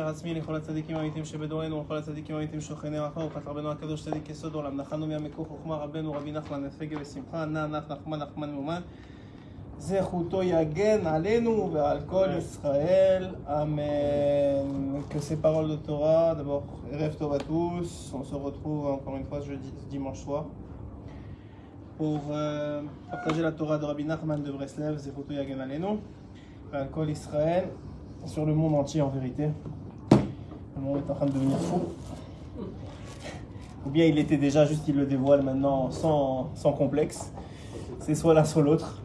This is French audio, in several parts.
עצמי לכל הצדיקים האמיתיים שבדורנו ולכל הצדיקים האמיתיים שוכני רחמה ופת רבנו הקדוש צדיק יסוד עולם נחנו מהמקור חוכמה רבנו רבי נחמן נפגה ושמחה נח נחמן מאומן זכותו יגן עלינו ועל כל ישראל amen. Que ces paroles de Torah, d'abord rêve Tov à tous, on se retrouve encore une fois dimanche soir pour partager la Torah de Rabbi Nachman de Breslev, Zechouto Yagen Alenu, al Kol Israël, sur le monde entier en vérité. Le monde est en train de devenir fou. Ou bien il était déjà, juste il le dévoile maintenant sans complexe. C'est soit l'un soit l'autre.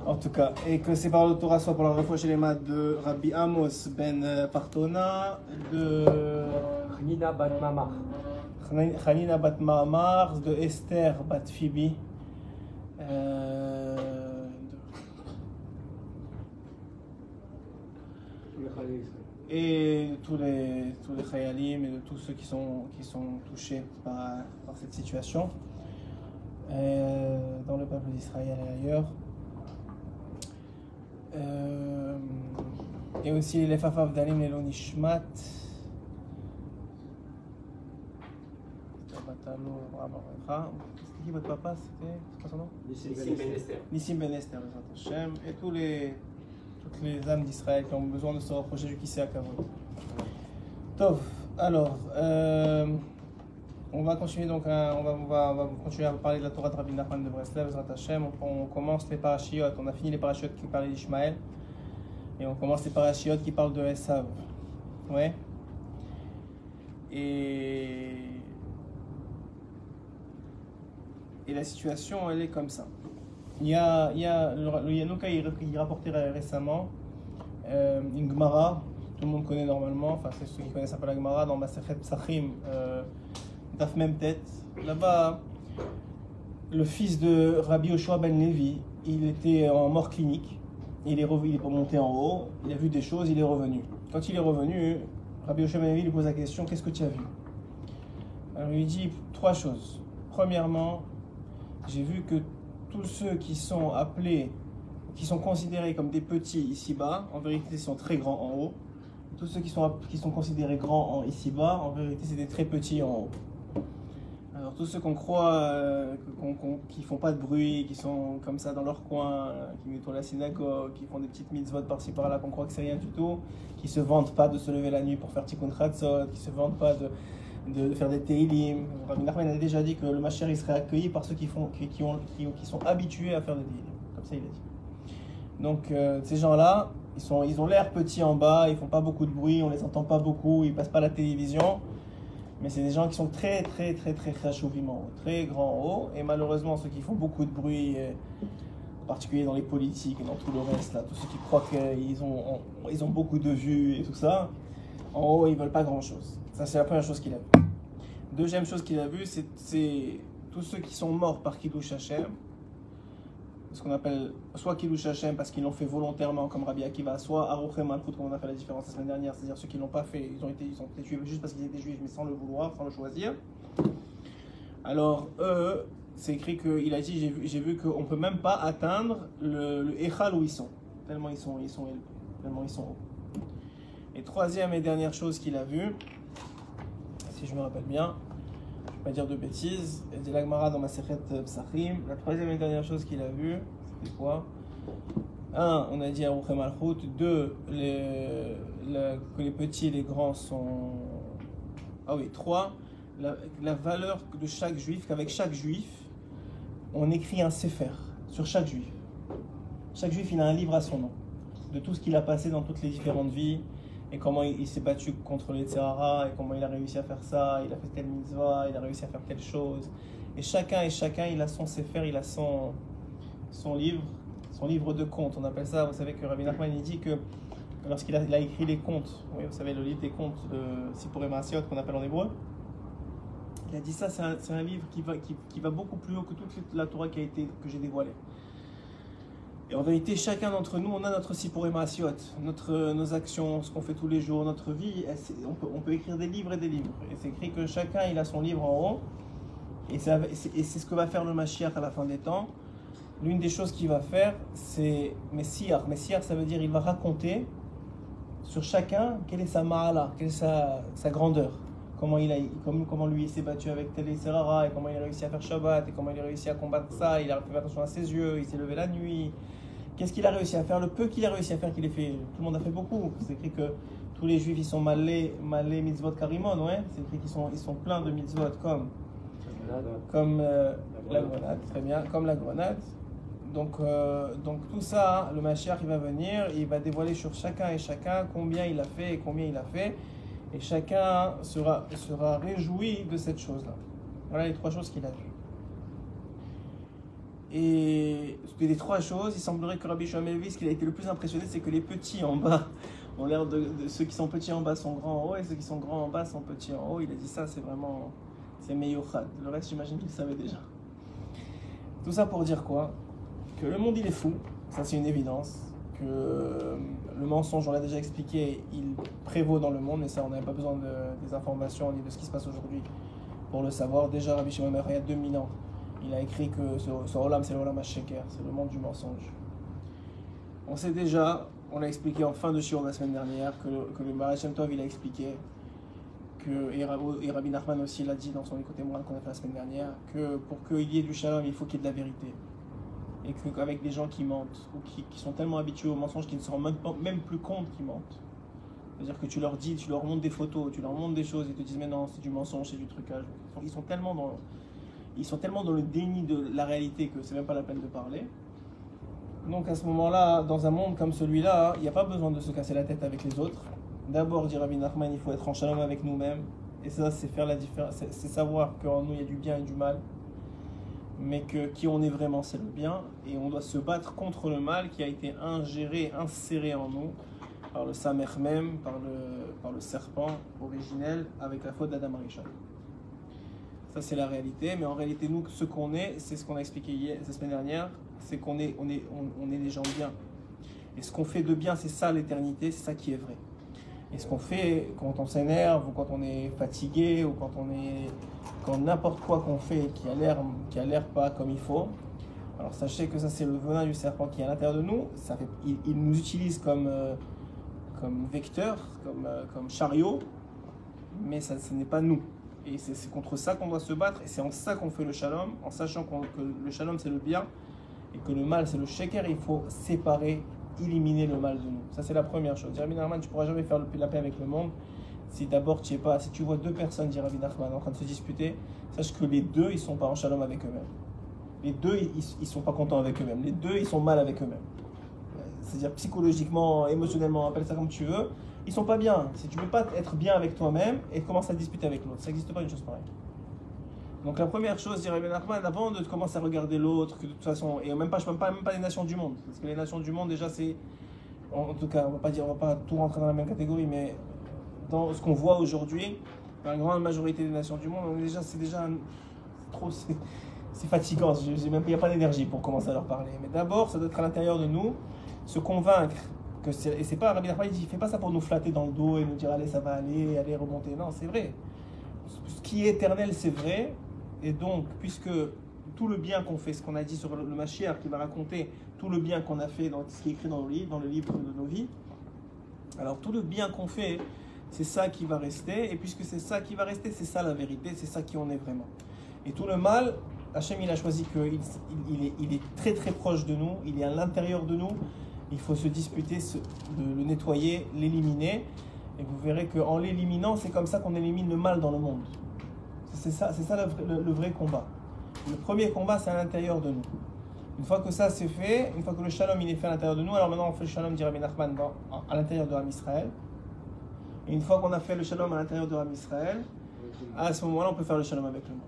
En tout cas, et que ces paroles de Torah soient pour la refouach chez les maths de Rabbi Amos ben Partona, de Hanina bat Mamar. Hanina bat Mamar, de Esther bat Phoebe. Et tous les Chayalim et de tous ceux qui sont touchés par cette situation dans le peuple d'Israël et ailleurs. Et aussi les Fafav Dalim et l'Onishmat. C'était qui votre papa? C'est quoi son nom? Nissim Ben Esther. Et toutes les âmes d'Israël qui ont besoin de se rapprocher du Kisei HaKavod. Tov, alors, on va continuer donc, on va continuer à parler de la Torah de Rabbi Nachman de Breslev, Bezrat Hashem. On commence les parashiyot, on a fini les parashiyot qui parlaient d'Ishmaël, et on commence les parashiyot qui parlent de Esav. Ouais. Et la situation, elle est comme ça. Il y a le Yanouka, il rapportait récemment une Gemara, tout le monde connaît normalement, enfin c'est ceux qui connaissent un peu la Gemara, dans Masechet Psachim, Daf Mem Tet. Là-bas, le fils de Rabbi Yoshua ben Levi, il était en mort clinique, il est monté en haut, il a vu des choses, il est revenu. Quand il est revenu, Rabbi Yoshua ben Levi lui pose la question, qu'est-ce que tu as vu? Alors il lui dit trois choses. Premièrement, j'ai vu que tous ceux qui sont appelés, qui sont considérés comme des petits ici-bas, en vérité, ils sont très grands en haut. Tous ceux qui sont considérés grands ici-bas, en vérité, c'est des très petits en haut. Alors, tous ceux qu'on croit, qui font pas de bruit, qui sont comme ça dans leur coin, qui nettoient la synagogue, qui font des petites mitzvot par-ci par-là, qu'on croit que c'est rien du tout, qui se vantent pas de se lever la nuit pour faire tikkun chatzot, qui se vantent pas de faire des teilim. Rabbi Nachman a déjà dit que le Mashiach il serait accueilli par ceux qui sont habitués à faire des teilim. Comme ça il a dit. Donc ces gens-là, ils ont l'air petits en bas, ils font pas beaucoup de bruit, on les entend pas beaucoup, ils passent pas la télévision. Mais c'est des gens qui sont très très très très chachouvim en haut, très grands en haut. Et malheureusement ceux qui font beaucoup de bruit, en particulier dans les politiques et dans tout le reste là, tous ceux qui croient qu'ils ont beaucoup de vues et tout ça, en haut ils veulent pas grand-chose. Ça, c'est la première chose qu'il a vue. Deuxième chose qu'il a vue, c'est tous ceux qui sont morts par Kiddush Hashem, ce qu'on appelle soit Kiddush Hashem parce qu'ils l'ont fait volontairement, comme Rabbi Akiva, soit Aruchem Malchut, comme on a fait la différence la semaine dernière, c'est-à-dire ceux qui ne l'ont pas fait, ils ont été tués juste parce qu'ils étaient juifs, mais sans le vouloir, sans le choisir. Alors, eux, c'est écrit qu'il a dit j'ai vu qu'on ne peut même pas atteindre le Echal où ils sont, tellement ils sont élevés, tellement ils sont hauts. Et troisième et dernière chose qu'il a vue, si je me rappelle bien, je ne vais pas dire de bêtises, il dit la Gemara dans Masechet Psachim, la troisième et dernière chose qu'il a vue, c'était quoi? Un, on a dit Aruchem Malchut. Deux, que les petits et les grands sont... Ah oui, trois, la valeur de chaque juif, qu'avec chaque juif, on écrit un sefer sur chaque juif. Chaque juif, il a un livre à son nom, de tout ce qu'il a passé dans toutes les différentes vies, et comment il s'est battu contre les Tzahara, et comment il a réussi à faire ça, il a fait telle mitzvah, il a réussi à faire telle chose. Et chacun, il a son sefer, il a son livre de comptes. On appelle ça, vous savez que Rabbi Nachman il dit que lorsqu'il a écrit les contes, oui, vous savez le livre des contes de Sipurei Maasiot qu'on appelle en hébreu, il a dit ça, c'est un livre qui va beaucoup plus haut que toute la Torah que j'ai dévoilée. Et en vérité, chacun d'entre nous, on a notre Sipurei Maasiot, nos actions, ce qu'on fait tous les jours, notre vie. On peut écrire des livres et des livres. Et c'est écrit que chacun, il a son livre en haut. Et c'est ce que va faire le Mashiach à la fin des temps. L'une des choses qu'il va faire, c'est Messiar. Messiar, ça veut dire il va raconter sur chacun, quelle est sa ma'ala, quelle est sa grandeur. Comment lui il s'est battu avec tel et Serara, et comment il a réussi à faire Shabbat, et comment il a réussi à combattre ça, il a fait attention à ses yeux, il s'est levé la nuit. Qu'est-ce qu'il a réussi à faire? Le peu qu'il a réussi à faire, qu'il ait fait, tout le monde a fait beaucoup. C'est écrit que tous les juifs ils sont malés mitzvot karimon, ouais. C'est écrit qu'ils sont pleins de mitzvot comme la grenade, très bien, comme la grenade. Donc tout ça, hein, le Mashiach il va venir, il va dévoiler sur chacun et chacun combien il a fait et combien il a fait. Et chacun sera réjoui de cette chose-là. Voilà les trois choses qu'il a vues. Et des trois choses, il semblerait que Rabbi Shmuel Levi, ce qu'il a été le plus impressionné, c'est que les petits en bas ont l'air de ceux qui sont petits en bas sont grands en haut, et ceux qui sont grands en bas sont petits en haut. Il a dit ça, c'est Meyochad. Le reste, j'imagine qu'il savait déjà. Tout ça pour dire quoi? Que le monde, il est fou. Ça, c'est une évidence. Que le mensonge, on l'a déjà expliqué, il prévaut dans le monde, mais ça, on n'avait pas besoin des informations ni de ce qui se passe aujourd'hui pour le savoir. Déjà, Rabbi Shimon Bar Yochai, il y a 2000 ans, il a écrit que ce Olam, c'est le Olam HaSheker, c'est le monde du mensonge. On sait déjà, on l'a expliqué en fin de shiur la semaine dernière, que le Baal Shem Tov, il a expliqué, et Rabbi Nachman aussi l'a dit dans son écoute moral qu'on a fait la semaine dernière, que pour qu'il y ait du shalom, il faut qu'il y ait de la vérité. Et qu'avec des gens qui mentent, ou qui sont tellement habitués au mensonge qu'ils ne se rendent même plus compte qu'ils mentent. C'est-à-dire que tu leur dis, tu leur montres des photos, tu leur montres des choses, ils te disent mais non, c'est du mensonge, c'est du trucage. Ils sont tellement dans le déni de la réalité que c'est même pas la peine de parler. Donc à ce moment-là, dans un monde comme celui-là, il n'y a pas besoin de se casser la tête avec les autres. D'abord, dit Rabbi Nachman, il faut être en shalom avec nous-mêmes. Et ça, c'est faire la différence, c'est savoir qu'en nous, il y a du bien et du mal. Mais que qui on est vraiment, c'est le bien. Et on doit se battre contre le mal qui a été inséré en nous par le Samer même, par le serpent originel, avec la faute d'Adam Arishon. Ça, c'est la réalité. Mais en réalité, nous, ce qu'on est, c'est ce qu'on a expliqué la semaine dernière, c'est qu'on est des gens bien. Et ce qu'on fait de bien, c'est ça l'éternité, c'est ça qui est vrai. Et ce qu'on fait quand on s'énerve, ou quand on est fatigué, ou quand n'importe quoi qu'on fait qui a l'air pas comme il faut, alors sachez que ça c'est le venin du serpent qui est à l'intérieur de nous. Il nous utilise comme vecteur, comme chariot, mais ce n'est pas nous. Et c'est contre ça qu'on doit se battre, et c'est en ça qu'on fait le shalom, en sachant que le shalom c'est le bien, et que le mal c'est le sheker. Il faut séparer, éliminer le mal de nous. Ça c'est la première chose. Rabbi Nachman, tu ne pourras jamais faire la paix avec le monde si d'abord si tu vois deux personnes, dit Rabbi Nachman, en train de se disputer, sache que les deux ils sont pas en shalom avec eux-mêmes. Les deux ils sont pas contents avec eux-mêmes. Les deux ils sont mal avec eux-mêmes. C'est-à-dire psychologiquement, émotionnellement, appelle ça comme tu veux, ils sont pas bien. Si tu peux pas être bien avec toi-même et commencer à disputer avec l'autre, ça n'existe pas une chose pareille. Donc la première chose, dit Rabbi Nachman, avant de commencer à regarder l'autre, que de toute façon, et même pas les nations du monde, parce que les nations du monde déjà c'est, en tout cas, on va pas tout rentrer dans la même catégorie, mais dans ce qu'on voit aujourd'hui, dans la grande majorité des nations du monde, c'est fatigant. Il n'y a pas d'énergie pour commencer à leur parler. Mais d'abord, ça doit être à l'intérieur de nous, se convaincre que et c'est pas Rabbi Nachman, il fait pas ça pour nous flatter dans le dos et nous dire allez ça va aller remonter. Non, c'est vrai. Ce qui est éternel, c'est vrai. Et donc, puisque tout le bien qu'on fait, ce qu'on a dit sur le Mashiach qui va raconter tout le bien qu'on a fait dans ce qui est écrit dans le livre de nos vies, alors tout le bien qu'on fait, c'est ça qui va rester. Et puisque c'est ça qui va rester, c'est ça la vérité, c'est ça qui on est vraiment. Et tout le mal, Hachem il a choisi qu'il est très très proche de nous, il est à l'intérieur de nous. Il faut se disputer, de le nettoyer, l'éliminer. Et vous verrez qu'en l'éliminant, c'est comme ça qu'on élimine le mal dans le monde. C'est ça le vrai combat. Le premier combat, c'est à l'intérieur de nous. Une fois que ça c'est fait, une fois que le shalom il est fait à l'intérieur de nous, alors maintenant on fait le shalom, dit Rabbi Nachman, à l'intérieur de Am Israël. Et une fois qu'on a fait le shalom à l'intérieur de Am Israël, à ce moment-là, on peut faire le shalom avec le monde.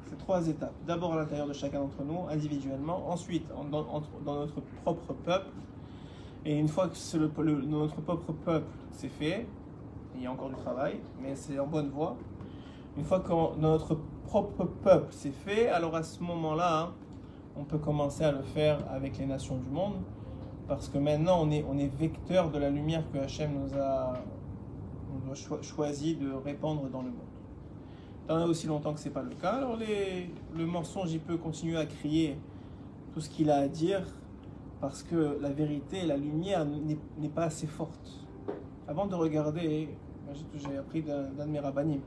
C'est trois étapes. D'abord à l'intérieur de chacun d'entre nous, individuellement. Ensuite, dans notre propre peuple. Et une fois que notre propre peuple c'est fait, il y a encore du travail, mais c'est en bonne voie. Une fois que dans notre propre peuple c'est fait, alors à ce moment-là, on peut commencer à le faire avec les nations du monde, parce que maintenant on est vecteur de la lumière que Hachem nous a choisi de répandre dans le monde. Tant et aussi longtemps que ce n'est pas le cas, alors le mensonge il peut continuer à crier tout ce qu'il a à dire, parce que la vérité, la lumière n'est pas assez forte. avant de regarder, moi, j'ai appris d'un de mes rabbinim,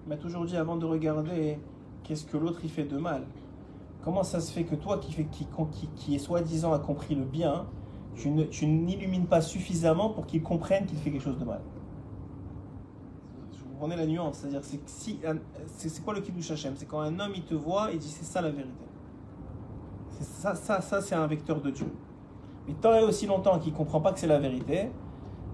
il m'a toujours dit avant de regarder qu'est-ce que l'autre il fait de mal. Comment ça se fait que toi qui est soi-disant a compris le bien, tu n'illumines pas suffisamment pour qu'il comprenne qu'il fait quelque chose de mal. Vous comprenez la nuance, c'est-à-dire c'est quoi le Kiddush Hashem? C'est quand un homme il te voit et dit c'est ça la vérité. Ça c'est un vecteur de Dieu. Mais tant et aussi longtemps qu'il ne comprend pas que c'est la vérité,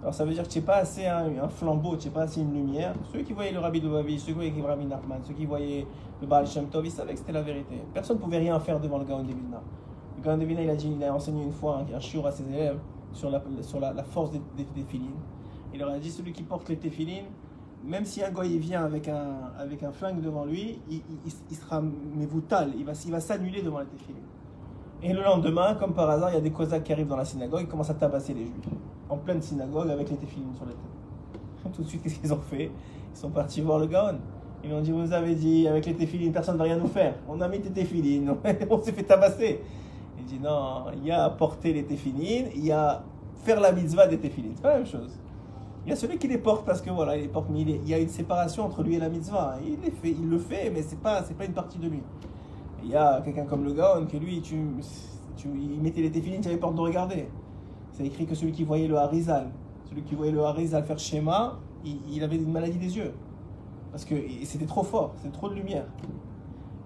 alors ça veut dire que tu n'es pas assez un flambeau, tu n'es pas assez une lumière. Ceux qui voyaient le Rabbi de Lubavitch, ceux qui voyaient le Rabbi Nachman, ceux qui voyaient le Baal Shem Tov, ils savaient que c'était la vérité. Personne ne pouvait rien faire devant le Gaon de Vilna. Le Gaon de Vilna, il a enseigné une fois un shiur à ses élèves sur la force des téphilines. Il leur a dit, celui qui porte les téphilines, même si un goy vient avec un flingue devant lui, il sera mévoutal, il va s'annuler devant les téphilines. Et le lendemain, comme par hasard, il y a des Cosaques qui arrivent dans la synagogue, ils commencent à tabasser les juifs. En pleine synagogue avec les téphilines sur la tête. Tout de suite, qu'est-ce qu'ils ont fait? Ils sont partis voir le Gaon. Ils lui ont dit, vous nous avez dit, avec les téphilines, personne ne va rien nous faire. On a mis des téphilines, on s'est fait tabasser. Il dit, non, il y a porter les téphilines, il y a faire la mitzvah des téphilines. C'est pas la même chose. Il y a celui qui les porte parce que voilà, il les porte, mais il y a une séparation entre lui et la mitzvah. Il le fait, mais c'est pas une partie de lui. Il y a quelqu'un comme le Gaon que lui, il mettait les téphilines, il avait peur de regarder. C'est écrit que celui qui voyait le Harizal faire schéma, il avait une maladie des yeux. Parce que c'était trop fort, c'était trop de lumière.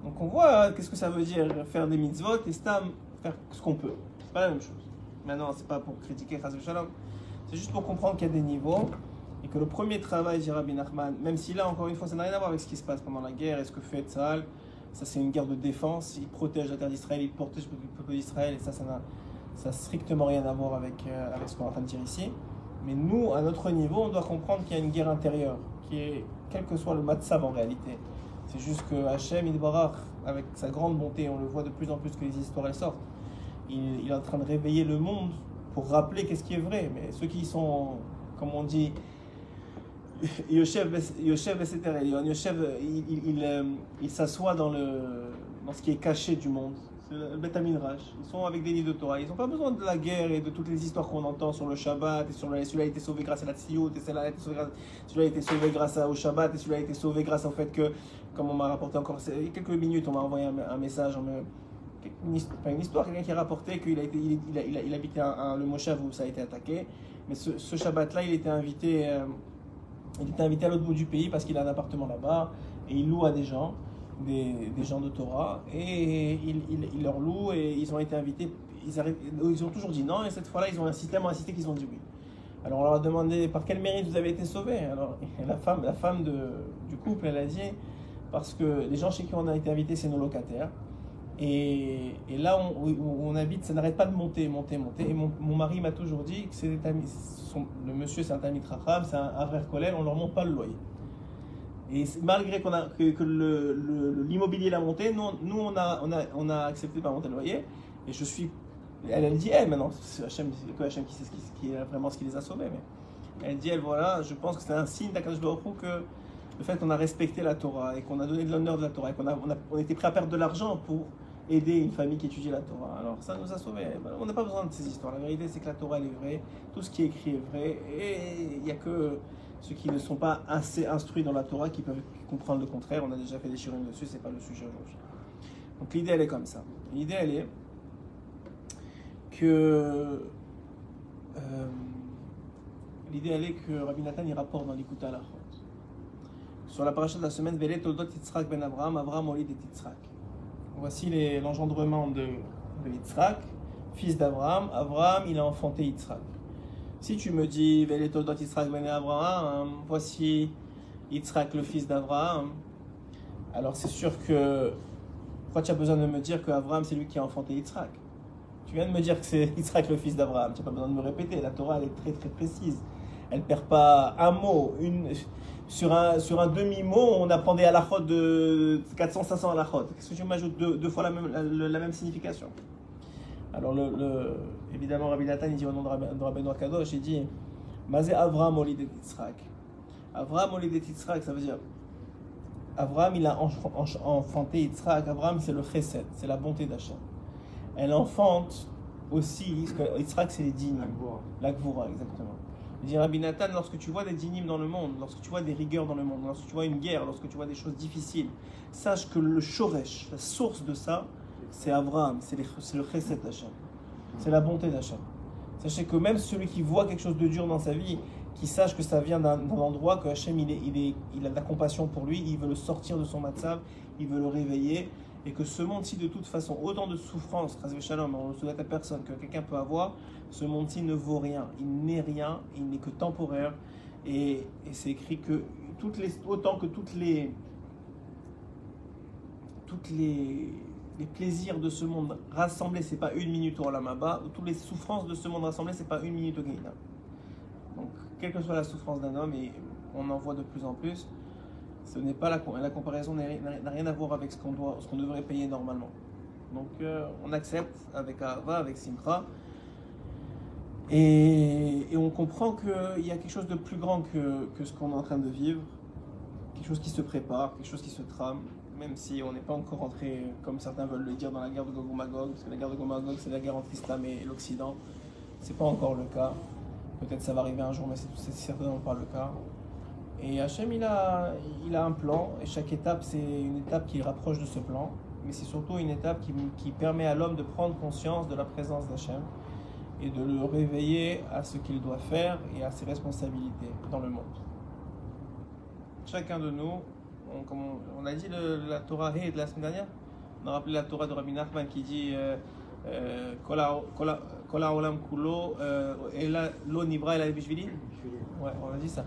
Donc on voit qu'est-ce que ça veut dire faire des mitzvot et stam, faire ce qu'on peut. C'est pas la même chose. Maintenant, c'est pas pour critiquer Chas v'Shalom, c'est juste pour comprendre qu'il y a des niveaux et que le premier travail, dit Rabbi Nachman, même si là, encore une fois, ça n'a rien à voir avec ce qui se passe pendant la guerre et ce que fait Tzahal, ça c'est une guerre de défense, il protège la terre d'Israël, il protège le peuple d'Israël et ça n'a strictement rien à voir avec ce qu'on est en train de dire ici. Mais nous, à notre niveau, on doit comprendre qu'il y a une guerre intérieure, qui est, quel que soit le matzav en réalité. C'est juste que Hachem, Yitbarach, avec sa grande bonté, on le voit de plus en plus que les histoires elles sortent, il est en train de réveiller le monde pour rappeler qu'est-ce qui est vrai. Mais ceux qui sont, comme on dit, Yoshev Beseter Elion, Yoshev, il s'assoit dans ce qui est caché du monde. C'est le Beth Midrash. Ils sont avec des livres de Torah. Ils n'ont pas besoin de la guerre et de toutes les histoires qu'on entend sur le Shabbat. Et sur celui-là a été sauvé grâce à la Tziout, et celui-là a été sauvé grâce au Shabbat, et celui-là a été sauvé grâce au fait que, comme on m'a rapporté encore il y a quelques minutes, on m'a envoyé un message, une histoire, quelqu'un qui a rapporté qu'il habitait le Moshav où ça a été attaqué. Mais ce Shabbat-là, il était invité à l'autre bout du pays parce qu'il a un appartement là-bas et il loue à des gens. Des gens de Torah et ils leur louent et ils ont été invités, ils ont toujours dit non et cette fois-là ils ont insisté qu'ils ont dit oui. Alors on leur a demandé par quel mérite vous avez été sauvés. Alors la femme du couple elle a dit parce que les gens chez qui on a été invités c'est nos locataires et là où on habite ça n'arrête pas de monter et mon mari m'a toujours dit que le monsieur c'est un Talmid Chacham, c'est un Avrer Kollel, on leur monte pas le loyer. Et malgré que l'immobilier l'a monté, nous on a accepté de pas monter le loyer. Et elle dit, maintenant, c'est Hachem qui sait qui est vraiment ce qui les a sauvés. Mais elle dit, voilà, je pense que c'est un signe d'Akadosh Baruch Hu que le fait qu'on a respecté la Torah et qu'on a donné de l'honneur de la Torah et qu'on était prêt à perdre de l'argent pour aider une famille qui étudie la Torah. Alors ça nous a sauvés. On n'a pas besoin de ces histoires. La vérité c'est que la Torah elle est vraie, tout ce qui est écrit est vrai et il n'y a que ceux qui ne sont pas assez instruits dans la Torah qui peuvent comprendre le contraire. On a déjà fait des shiurim dessus, c'est pas le sujet aujourd'hui. Donc l'idée elle est comme ça. L'idée elle est que Rabbi Nathan il rapporte dans l'Ikuta Halachot sur la paracha de la semaine Vele Toldot Yitzhak ben Abraham, Abraham Olid et Yitzhak. Voici l'engendrement de Yitzhak, fils d'Abraham. Abraham il a enfanté Yitzhak. Si tu me dis, Vele Toldot Yitzhak ben Abraham, voici Yitzhak le fils d'Abraham, alors c'est sûr que, pourquoi tu as besoin de me dire qu'Abraham c'est lui qui a enfanté Yitzhak? Tu viens de me dire que c'est Yitzhak le fils d'Abraham, tu n'as pas besoin de me répéter, la Torah elle est très très précise. Elle ne perd pas un mot, sur un demi-mot on apprend des halachot de 400-500 halachot. Qu'est-ce que tu m'ajoutes deux fois la même signification? Alors, évidemment, Rabbi Nathan, il dit au nom de Rabbeinu Kadosh, il dit Mazé Avraham Olid et Yitzhak. Avraham Olid et Yitzhak, ça veut dire Avraham, il a enfanté Yitzhak. Avraham, c'est le chesed, c'est la bonté d'Hachem. Elle enfante aussi, parce que Yitzhak, c'est les dignes. La Gvura, exactement. Il dit Rabbi Nathan, lorsque tu vois des dynimes dans le monde, lorsque tu vois des rigueurs dans le monde, lorsque tu vois une guerre, lorsque tu vois des choses difficiles, sache que le shoresh, la source de ça, c'est Abraham, c'est le chesed d'Hachem, c'est la bonté d'Hachem. Sachez que même celui qui voit quelque chose de dur dans sa vie, qui sache que ça vient d'un endroit, que Hachem il a de la compassion pour lui, il veut le sortir de son matzav, il veut le réveiller, et que ce monde-ci, de toute façon, autant de souffrances, shalom, on ne le souhaite à personne, que quelqu'un peut avoir, ce monde-ci ne vaut rien, il n'est rien, il n'est que temporaire, et c'est écrit que autant que toutes les plaisirs de ce monde rassemblés, c'est pas une minute au Olam Haba, ou toutes les souffrances de ce monde rassemblées, c'est pas une minute au Gehinnom. Donc, quelle que soit la souffrance d'un homme, et on en voit de plus en plus, ce n'est pas la comparaison n'a rien à voir avec ce qu'on devrait payer normalement. Donc, on accepte avec Ahava, avec Simcha, et on comprend qu'il y a quelque chose de plus grand que ce qu'on est en train de vivre, quelque chose qui se prépare, quelque chose qui se trame, même si on n'est pas encore entré, comme certains veulent le dire, dans la guerre de Gog et Magog, parce que la guerre de Gog et Magog, c'est la guerre entre l'islam et l'Occident. C'est pas encore le cas. Peut-être ça va arriver un jour, mais c'est certainement pas le cas. Et Hachem, il a un plan, et chaque étape, c'est une étape qui le rapproche de ce plan, mais c'est surtout une étape qui permet à l'homme de prendre conscience de la présence d'Hachem et de le réveiller à ce qu'il doit faire et à ses responsabilités dans le monde. Chacun de nous, comme on a dit la Torah de la semaine dernière, on a rappelé la Torah de Rabbi Nachman qui dit Kol ha'olam kulo lo nivra ela bishvili. Ouais, on a dit ça.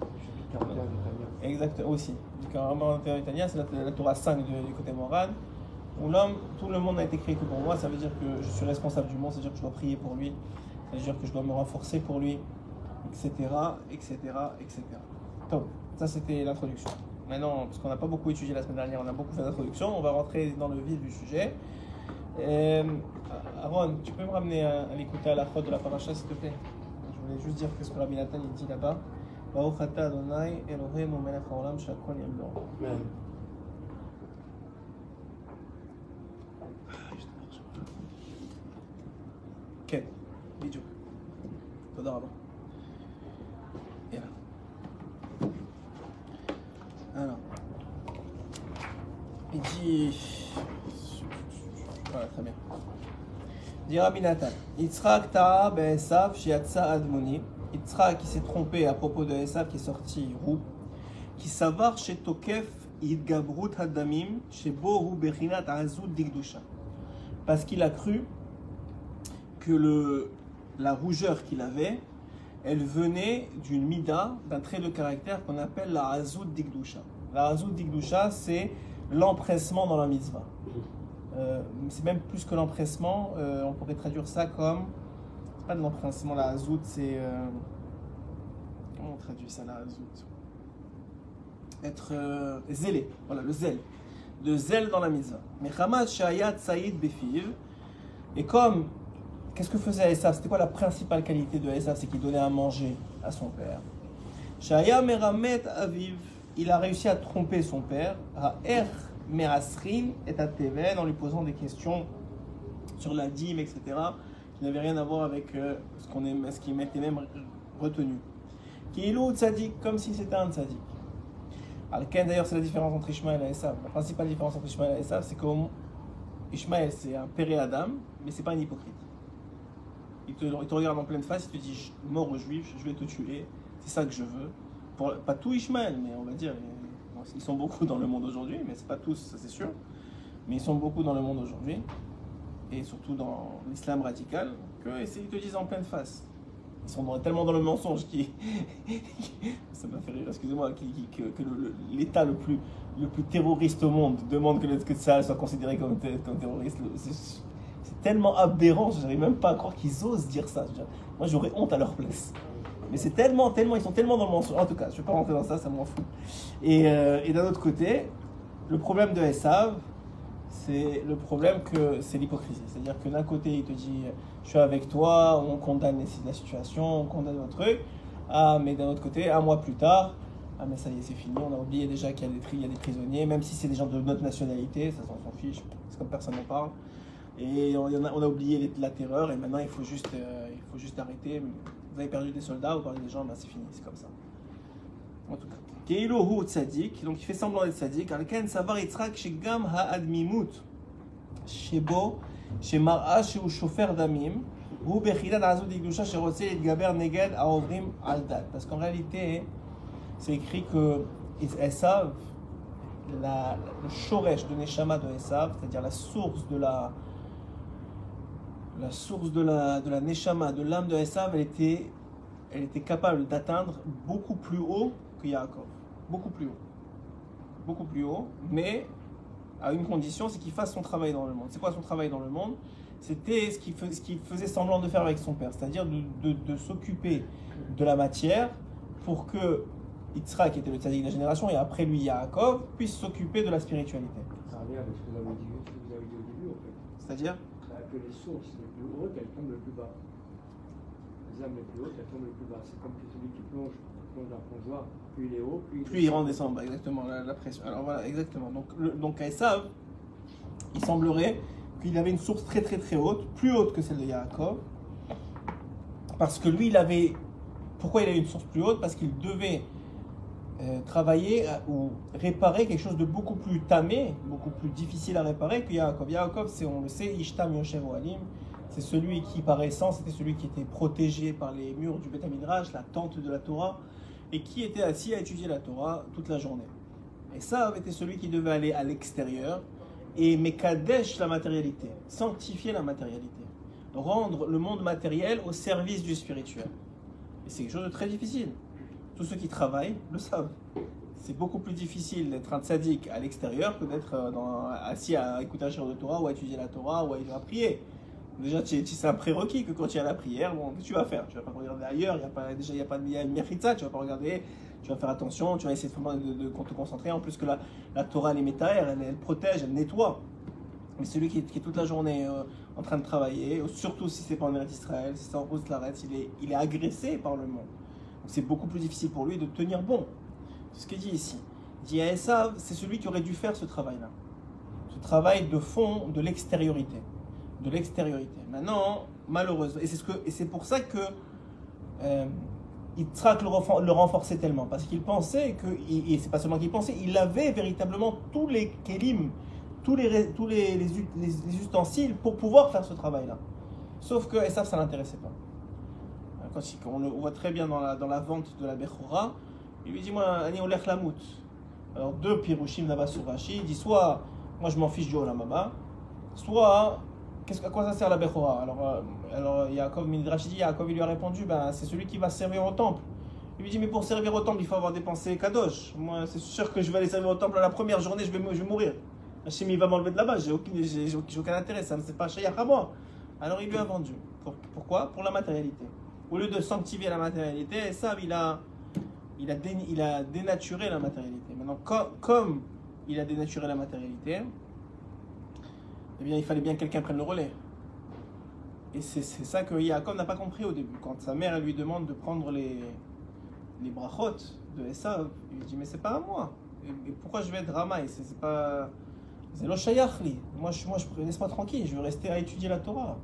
Exactement, aussi. Du 41 italien, c'est la Torah 5 du côté moral, où l'homme, tout le monde n'a été créé que pour moi. Ça veut dire que je suis responsable du monde, c'est-à-dire que je dois prier pour lui, c'est-à-dire que je dois me renforcer pour lui, etc. Donc, ça c'était l'introduction. Maintenant, parce qu'on n'a pas beaucoup étudié la semaine dernière, on a beaucoup fait d'introduction, on va rentrer dans le vif du sujet. Aaron, tu peux me ramener à l'écouter à la faute de la paracha, s'il te plaît? Je voulais juste dire ce que Rabbi Nathan il dit là-bas. Baruch ata Adonai Eloheinu melech haolam she'akol nהיה בדברו. Amen. כן, בדיוק. תודה רבה. יאללה. Alors, il dit, voilà, très bien. Il dit Rabbi Nathan, Yitzhak ta'a be'esav shiatsa admoni. Yitzhak qui s'est trompé à propos de Esav qui est sorti roux, qui savar chez Tokef idgabrut hadamim chez bohu bechinat azud digdusha, parce qu'il a cru que la rougeur qu'il avait, elle venait d'une mida, d'un trait de caractère qu'on appelle la azud digdusha. La azud digdusha, c'est l'empressement dans la mitzvah. C'est même plus que l'empressement, on pourrait traduire ça comme, c'est pas de l'empressement, la azud, c'est comment on traduit ça, la azud? Être zélé, voilà, le zèle dans la mitzvah. Mais Hamad Shayat Saïd Befiv, et comme, qu'est-ce que faisait Esav? C'était quoi la principale qualité de Esav? C'est qu'il donnait à manger à son père. Shaya Meramet Aviv, il a réussi à tromper son père, à Er Merasrin et à Teven, en lui posant des questions sur la dîme, etc., qui n'avaient rien à voir avec ce qui m'était même retenu. Kiilou Tzadik, comme si c'était un Tzadik. Al-Ken, d'ailleurs, c'est la différence entre Ishmaël et Esav. La principale différence entre Ishmaël et Esav, c'est que Ishmaël, c'est un péré Adam, mais c'est pas un hypocrite. Il te regarde en pleine face, il te dit mort aux Juifs, je vais te tuer, c'est ça que je veux. Pas tout Ishmaël, mais on va dire, ils sont beaucoup dans le monde aujourd'hui, mais c'est pas tous, ça c'est sûr. Mais ils sont beaucoup dans le monde aujourd'hui, et surtout dans l'islam radical, qu'ils te disent en pleine face. Ils sont tellement dans le mensonge ça m'a fait rire, excusez-moi, que l'État le plus terroriste au monde demande que ça soit considéré comme terroriste. C'est tellement aberrant, je n'arrive même pas à croire qu'ils osent dire ça. Moi j'aurais honte à leur place. Mais c'est tellement, ils sont tellement dans le mensonge. En tout cas, je ne vais pas rentrer dans ça, ça m'en fout. Et d'un autre côté, le problème de Esav, c'est le problème que c'est l'hypocrisie. C'est-à-dire que d'un côté, il te dit je suis avec toi, on condamne la situation, on condamne un truc. Ah, mais d'un autre côté, un mois plus tard, ah, mais ça y est, c'est fini. On a oublié déjà qu'il y a des prisonniers, même si c'est des gens de notre nationalité, ça s'en fiche, c'est comme personne n'en parle. Et on a oublié la terreur, et maintenant il faut juste faut juste arrêter. Vous avez perdu des soldats, vous perdez des gens, ben c'est fini, c'est comme ça. En tout cas. Keilohu tzadik, donc il fait semblant d'être tzadik. Alken savar Yitzhak shegam ha'admimut shebo shemara shehu shofer damim hu bechilad azud igdusha sherotze yitgaber neged haovrim al dat. Parce qu'en réalité, c'est écrit que Esav, le shoresh de Neshama de Esav, c'est-à-dire la source de la Neshama, de l'âme de Esav, elle était capable d'atteindre beaucoup plus haut que Yaakov. Beaucoup plus haut, mais à une condition, c'est qu'il fasse son travail dans le monde. C'est quoi son travail dans le monde? C'était ce qu'il faisait semblant de faire avec son père, c'est-à-dire de s'occuper de la matière pour que Yitzhak, qui était le tzaddik de la génération, et après lui Yaakov, puisse s'occuper de la spiritualité. Ça revient avec ce que vous avez dit au début, en fait. C'est-à-dire que les sources les plus hautes, elles tombent le plus bas. Les âmes les plus hautes, elles tombent le plus bas. C'est comme que celui qui plonge dans un plongeoir, plus il est haut, plus il redescend. Bah, exactement, la pression. Alors voilà, exactement. Donc à Esav, il semblerait qu'il avait une source très très très haute, plus haute que celle de Yaakov, parce que lui, pourquoi il avait une source plus haute? Parce qu'il devait travailler ou réparer quelque chose de beaucoup plus tamé, beaucoup plus difficile à réparer que Yaakov. Yaakov, on le sait, Ishtam Yoshev Ohalim, c'est celui qui par essence était celui qui était protégé par les murs du Beth Midrash, la tente de la Torah, et qui était assis à étudier la Torah toute la journée. Et ça était celui qui devait aller à l'extérieur et mekadesh la matérialité, sanctifier la matérialité, rendre le monde matériel au service du spirituel. Et c'est quelque chose de très difficile. Tous ceux qui travaillent le savent. C'est beaucoup plus difficile d'être un tzaddik à l'extérieur que d'être assis à écouter un shiur de Torah ou à étudier la Torah ou à prier. Déjà, c'est un prérequis que quand tu es à la prière, bon, qu'est-ce que tu vas faire? Tu vas pas regarder ailleurs, il y a une mechitza, tu vas pas regarder, tu vas faire attention, tu vas essayer de te concentrer. En plus que la Torah, elle est métaère, elle protège, elle nettoie. Mais celui qui est toute la journée en train de travailler, surtout si c'est pas en Eretz Israël, si c'est en Rose Laretz, il est agressé par le monde. Donc c'est beaucoup plus difficile pour lui de tenir bon. C'est ce qu'il dit ici. Il dit à Esav, c'est celui qui aurait dû faire ce travail-là. Ce travail de fond, de l'extériorité. De l'extériorité. Maintenant, malheureusement, et c'est pour ça que Yitzhak le renforçait tellement. Parce qu'il pensait que, et c'est pas seulement qu'il pensait, il avait véritablement tous les kélim, tous les ustensiles pour pouvoir faire ce travail-là. Sauf que Esav, ça ne l'intéressait pas. Quand on le voit très bien dans la vente de la Bechora, il lui dit, moi, Ani Olech Lamout. Alors, deux Pirushim là-bas sur Rashi, il dit, soit, moi je m'en fiche du Olam Haba, soit, à quoi ça sert la Bechora? Alors Yaakov Midrash dit, Yaakov il lui a répondu, ben, c'est celui qui va servir au temple. Il lui dit, mais pour servir au temple, il faut avoir dépensé Kadosh. Moi, c'est sûr que je vais aller servir au temple la première journée, je vais mourir. Hachem, il va m'enlever de là-bas, j'ai aucun intérêt, ça ne c'est pas Shayach à moi. Alors il lui a vendu. Pourquoi? Pour la matérialité. Au lieu de sanctifier la matérialité, ça, il a dénaturé la matérialité. Maintenant, comme il a dénaturé la matérialité, eh bien, il fallait bien que quelqu'un prenne le relais. Et c'est ça que Yaakov n'a pas compris au début. Quand sa mère elle lui demande de prendre les brachot de Esav, il lui dit, mais c'est pas à moi. Et pourquoi je vais être ramaï? C'est pas... C'est lo shayach li. Moi, laisse-moi tranquille, je veux rester à étudier la Torah.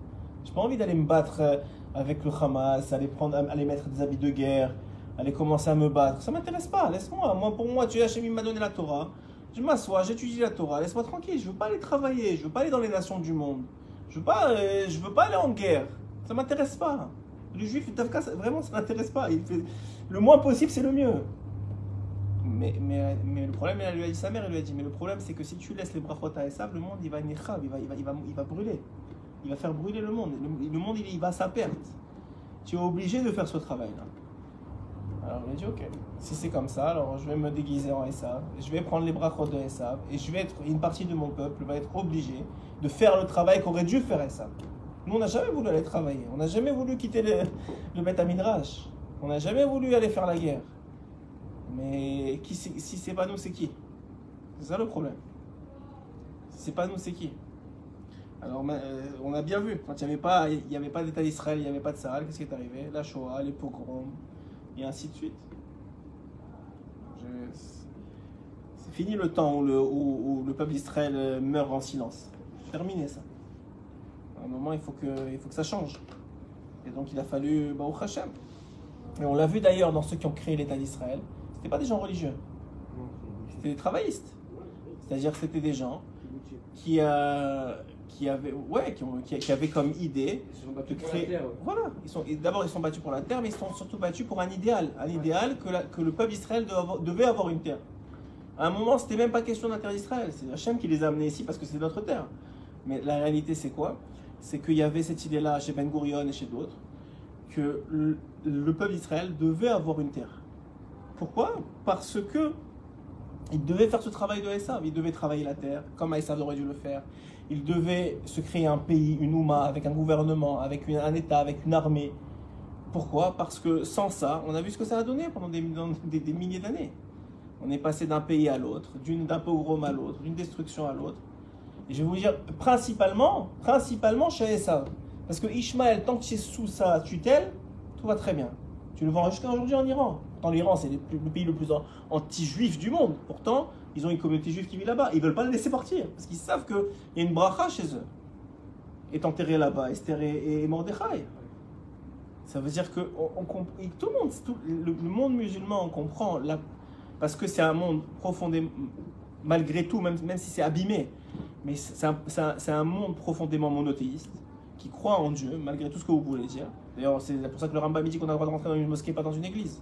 J'ai pas envie d'aller me battre avec le Hamas, aller mettre des habits de guerre, aller commencer à me battre. Ça m'intéresse pas, laisse-moi. Pour moi, tu Hachem m'a donné la Torah. Je m'assois, j'étudie la Torah, laisse-moi tranquille. Je veux pas aller travailler, je veux pas aller dans les nations du monde. Je veux pas aller en guerre. Ça m'intéresse pas. Le juif, vraiment, ça m'intéresse pas. Le moins possible, c'est le mieux. Mais le problème, elle lui a dit, sa mère, elle lui a dit, mais le problème, c'est que si tu laisses les brachot à Esav, le monde, il va brûler. Il va faire brûler le monde. Le monde, il va à sa perte. Tu es obligé de faire ce travail-là. Alors, il a dit, ok, si c'est comme ça, alors je vais me déguiser en Esav, je vais prendre les brachot de Esav, et une partie de mon peuple va être obligée de faire le travail qu'aurait dû faire Esav. Nous, on n'a jamais voulu aller travailler. On n'a jamais voulu quitter le Beth Midrash. On n'a jamais voulu aller faire la guerre. Mais si c'est pas nous, c'est qui? C'est ça le problème. Si c'est pas nous, c'est qui? Alors, on a bien vu, quand il n'y avait pas d'État d'Israël, il n'y avait pas de Sahel, qu'est-ce qui est arrivé? La Shoah, les pogroms, et ainsi de suite. C'est fini le temps où le peuple d'Israël meurt en silence. C'est terminé ça. À un moment, il faut que ça change. Et donc il a fallu Baruch Hashem. Et on l'a vu d'ailleurs dans ceux qui ont créé l'État d'Israël. C'était pas des gens religieux, c'était des travaillistes. C'est-à-dire que c'était des gens qui avaient comme idée Ils se sont battus de pour créer. la terre. Voilà, d'abord ils sont battus pour la terre, mais ils sont surtout battus pour un idéal que le peuple d'Israël devait avoir une terre. À un moment, c'était même pas question d'un terre d'Israël, c'est Hachem qui les a amenés ici parce que c'est notre terre. Mais la réalité, c'est quoi? C'est qu'il y avait cette idée-là chez Ben Gurion et chez d'autres, que le peuple d'Israël devait avoir une terre. Pourquoi? Parce que il devait faire ce travail de Esav, il devait travailler la terre, comme Esav aurait dû le faire. Il devait se créer un pays, une Ouma, avec un gouvernement, avec un État, avec une armée. Pourquoi? Parce que sans ça, on a vu ce que ça a donné pendant des milliers d'années. On est passé d'un pays à l'autre, d'un pogrom à l'autre, d'une destruction à l'autre. Et je vais vous dire, principalement chez Esav. Parce que Ishmaël, tant que tu es sous sa tutelle, tout va très bien. Tu le vois jusqu'à aujourd'hui en Iran. Pourtant, l'Iran, c'est le pays le plus anti-juif du monde. Pourtant, ils ont une communauté juive qui vit là-bas. Ils ne veulent pas le laisser partir. Parce qu'ils savent qu'il y a une bracha chez eux. Est enterré là-bas, Esther et Mordechai. Ça veut dire que tout le monde musulman comprend, parce que c'est un monde profondément, malgré tout, même si c'est abîmé, mais c'est un monde profondément monothéiste, qui croit en Dieu, malgré tout ce que vous voulez dire. D'ailleurs, c'est pour ça que le Rambam dit qu'on a le droit de rentrer dans une mosquée, pas dans une église.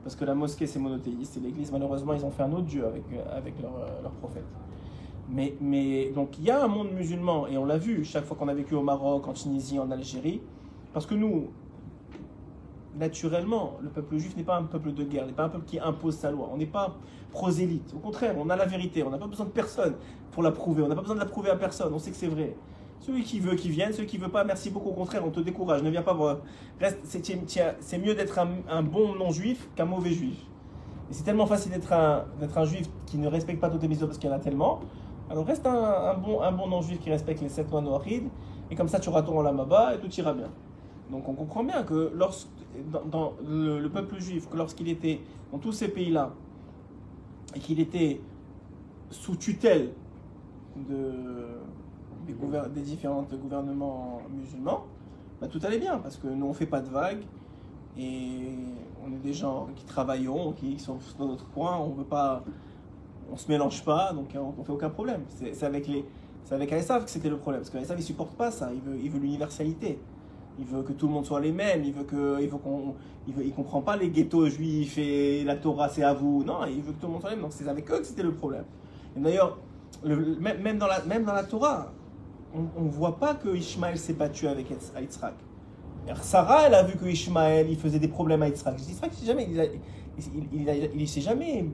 Parce que la mosquée, c'est monothéiste, et l'église, malheureusement, ils ont fait un autre Dieu avec leur prophète. Mais donc, il y a un monde musulman, et on l'a vu chaque fois qu'on a vécu au Maroc, en Tunisie, en Algérie, parce que nous, naturellement, le peuple juif n'est pas un peuple de guerre, n'est pas un peuple qui impose sa loi. On n'est pas prosélyte. Au contraire, on a la vérité. On n'a pas besoin de personne pour la prouver. On n'a pas besoin de la prouver à personne. On sait que c'est vrai. Celui qui veut, qu'il vienne. Celui qui ne veut pas, merci beaucoup. Au contraire, on te décourage. Ne viens pas voir. C'est mieux d'être un bon non-juif qu'un mauvais juif. Et c'est tellement facile d'être un juif qui ne respecte pas toutes les mitzvot parce qu'il y en a tellement. Alors reste un bon non-juif qui respecte les 7 lois noachides. Et comme ça, tu auras ton olam haba et tout ira bien. Donc on comprend bien que dans le peuple juif, que lorsqu'il était dans tous ces pays-là, et qu'il était sous tutelle des différents gouvernements musulmans, bah, tout allait bien, parce que nous on ne fait pas de vagues, et on est des gens qui travaillons, qui sont dans notre coin, on ne se mélange pas, donc on ne fait aucun problème. C'est avec Esav que c'était le problème, parce qu'Esav il ne supporte pas ça, il veut l'universalité. Il veut que tout le monde soit les mêmes, il comprend pas les ghettos juifs et la Torah c'est à vous. Non, il veut que tout le monde soit les mêmes. Donc c'est avec eux que c'était le problème. Et d'ailleurs, même dans la Torah, on ne voit pas que Ishmaël s'est battu avec Yitzhak. Sarah, elle a vu que Ishmaël il faisait des problèmes à Yitzhak. Yitzhak, il sait jamais.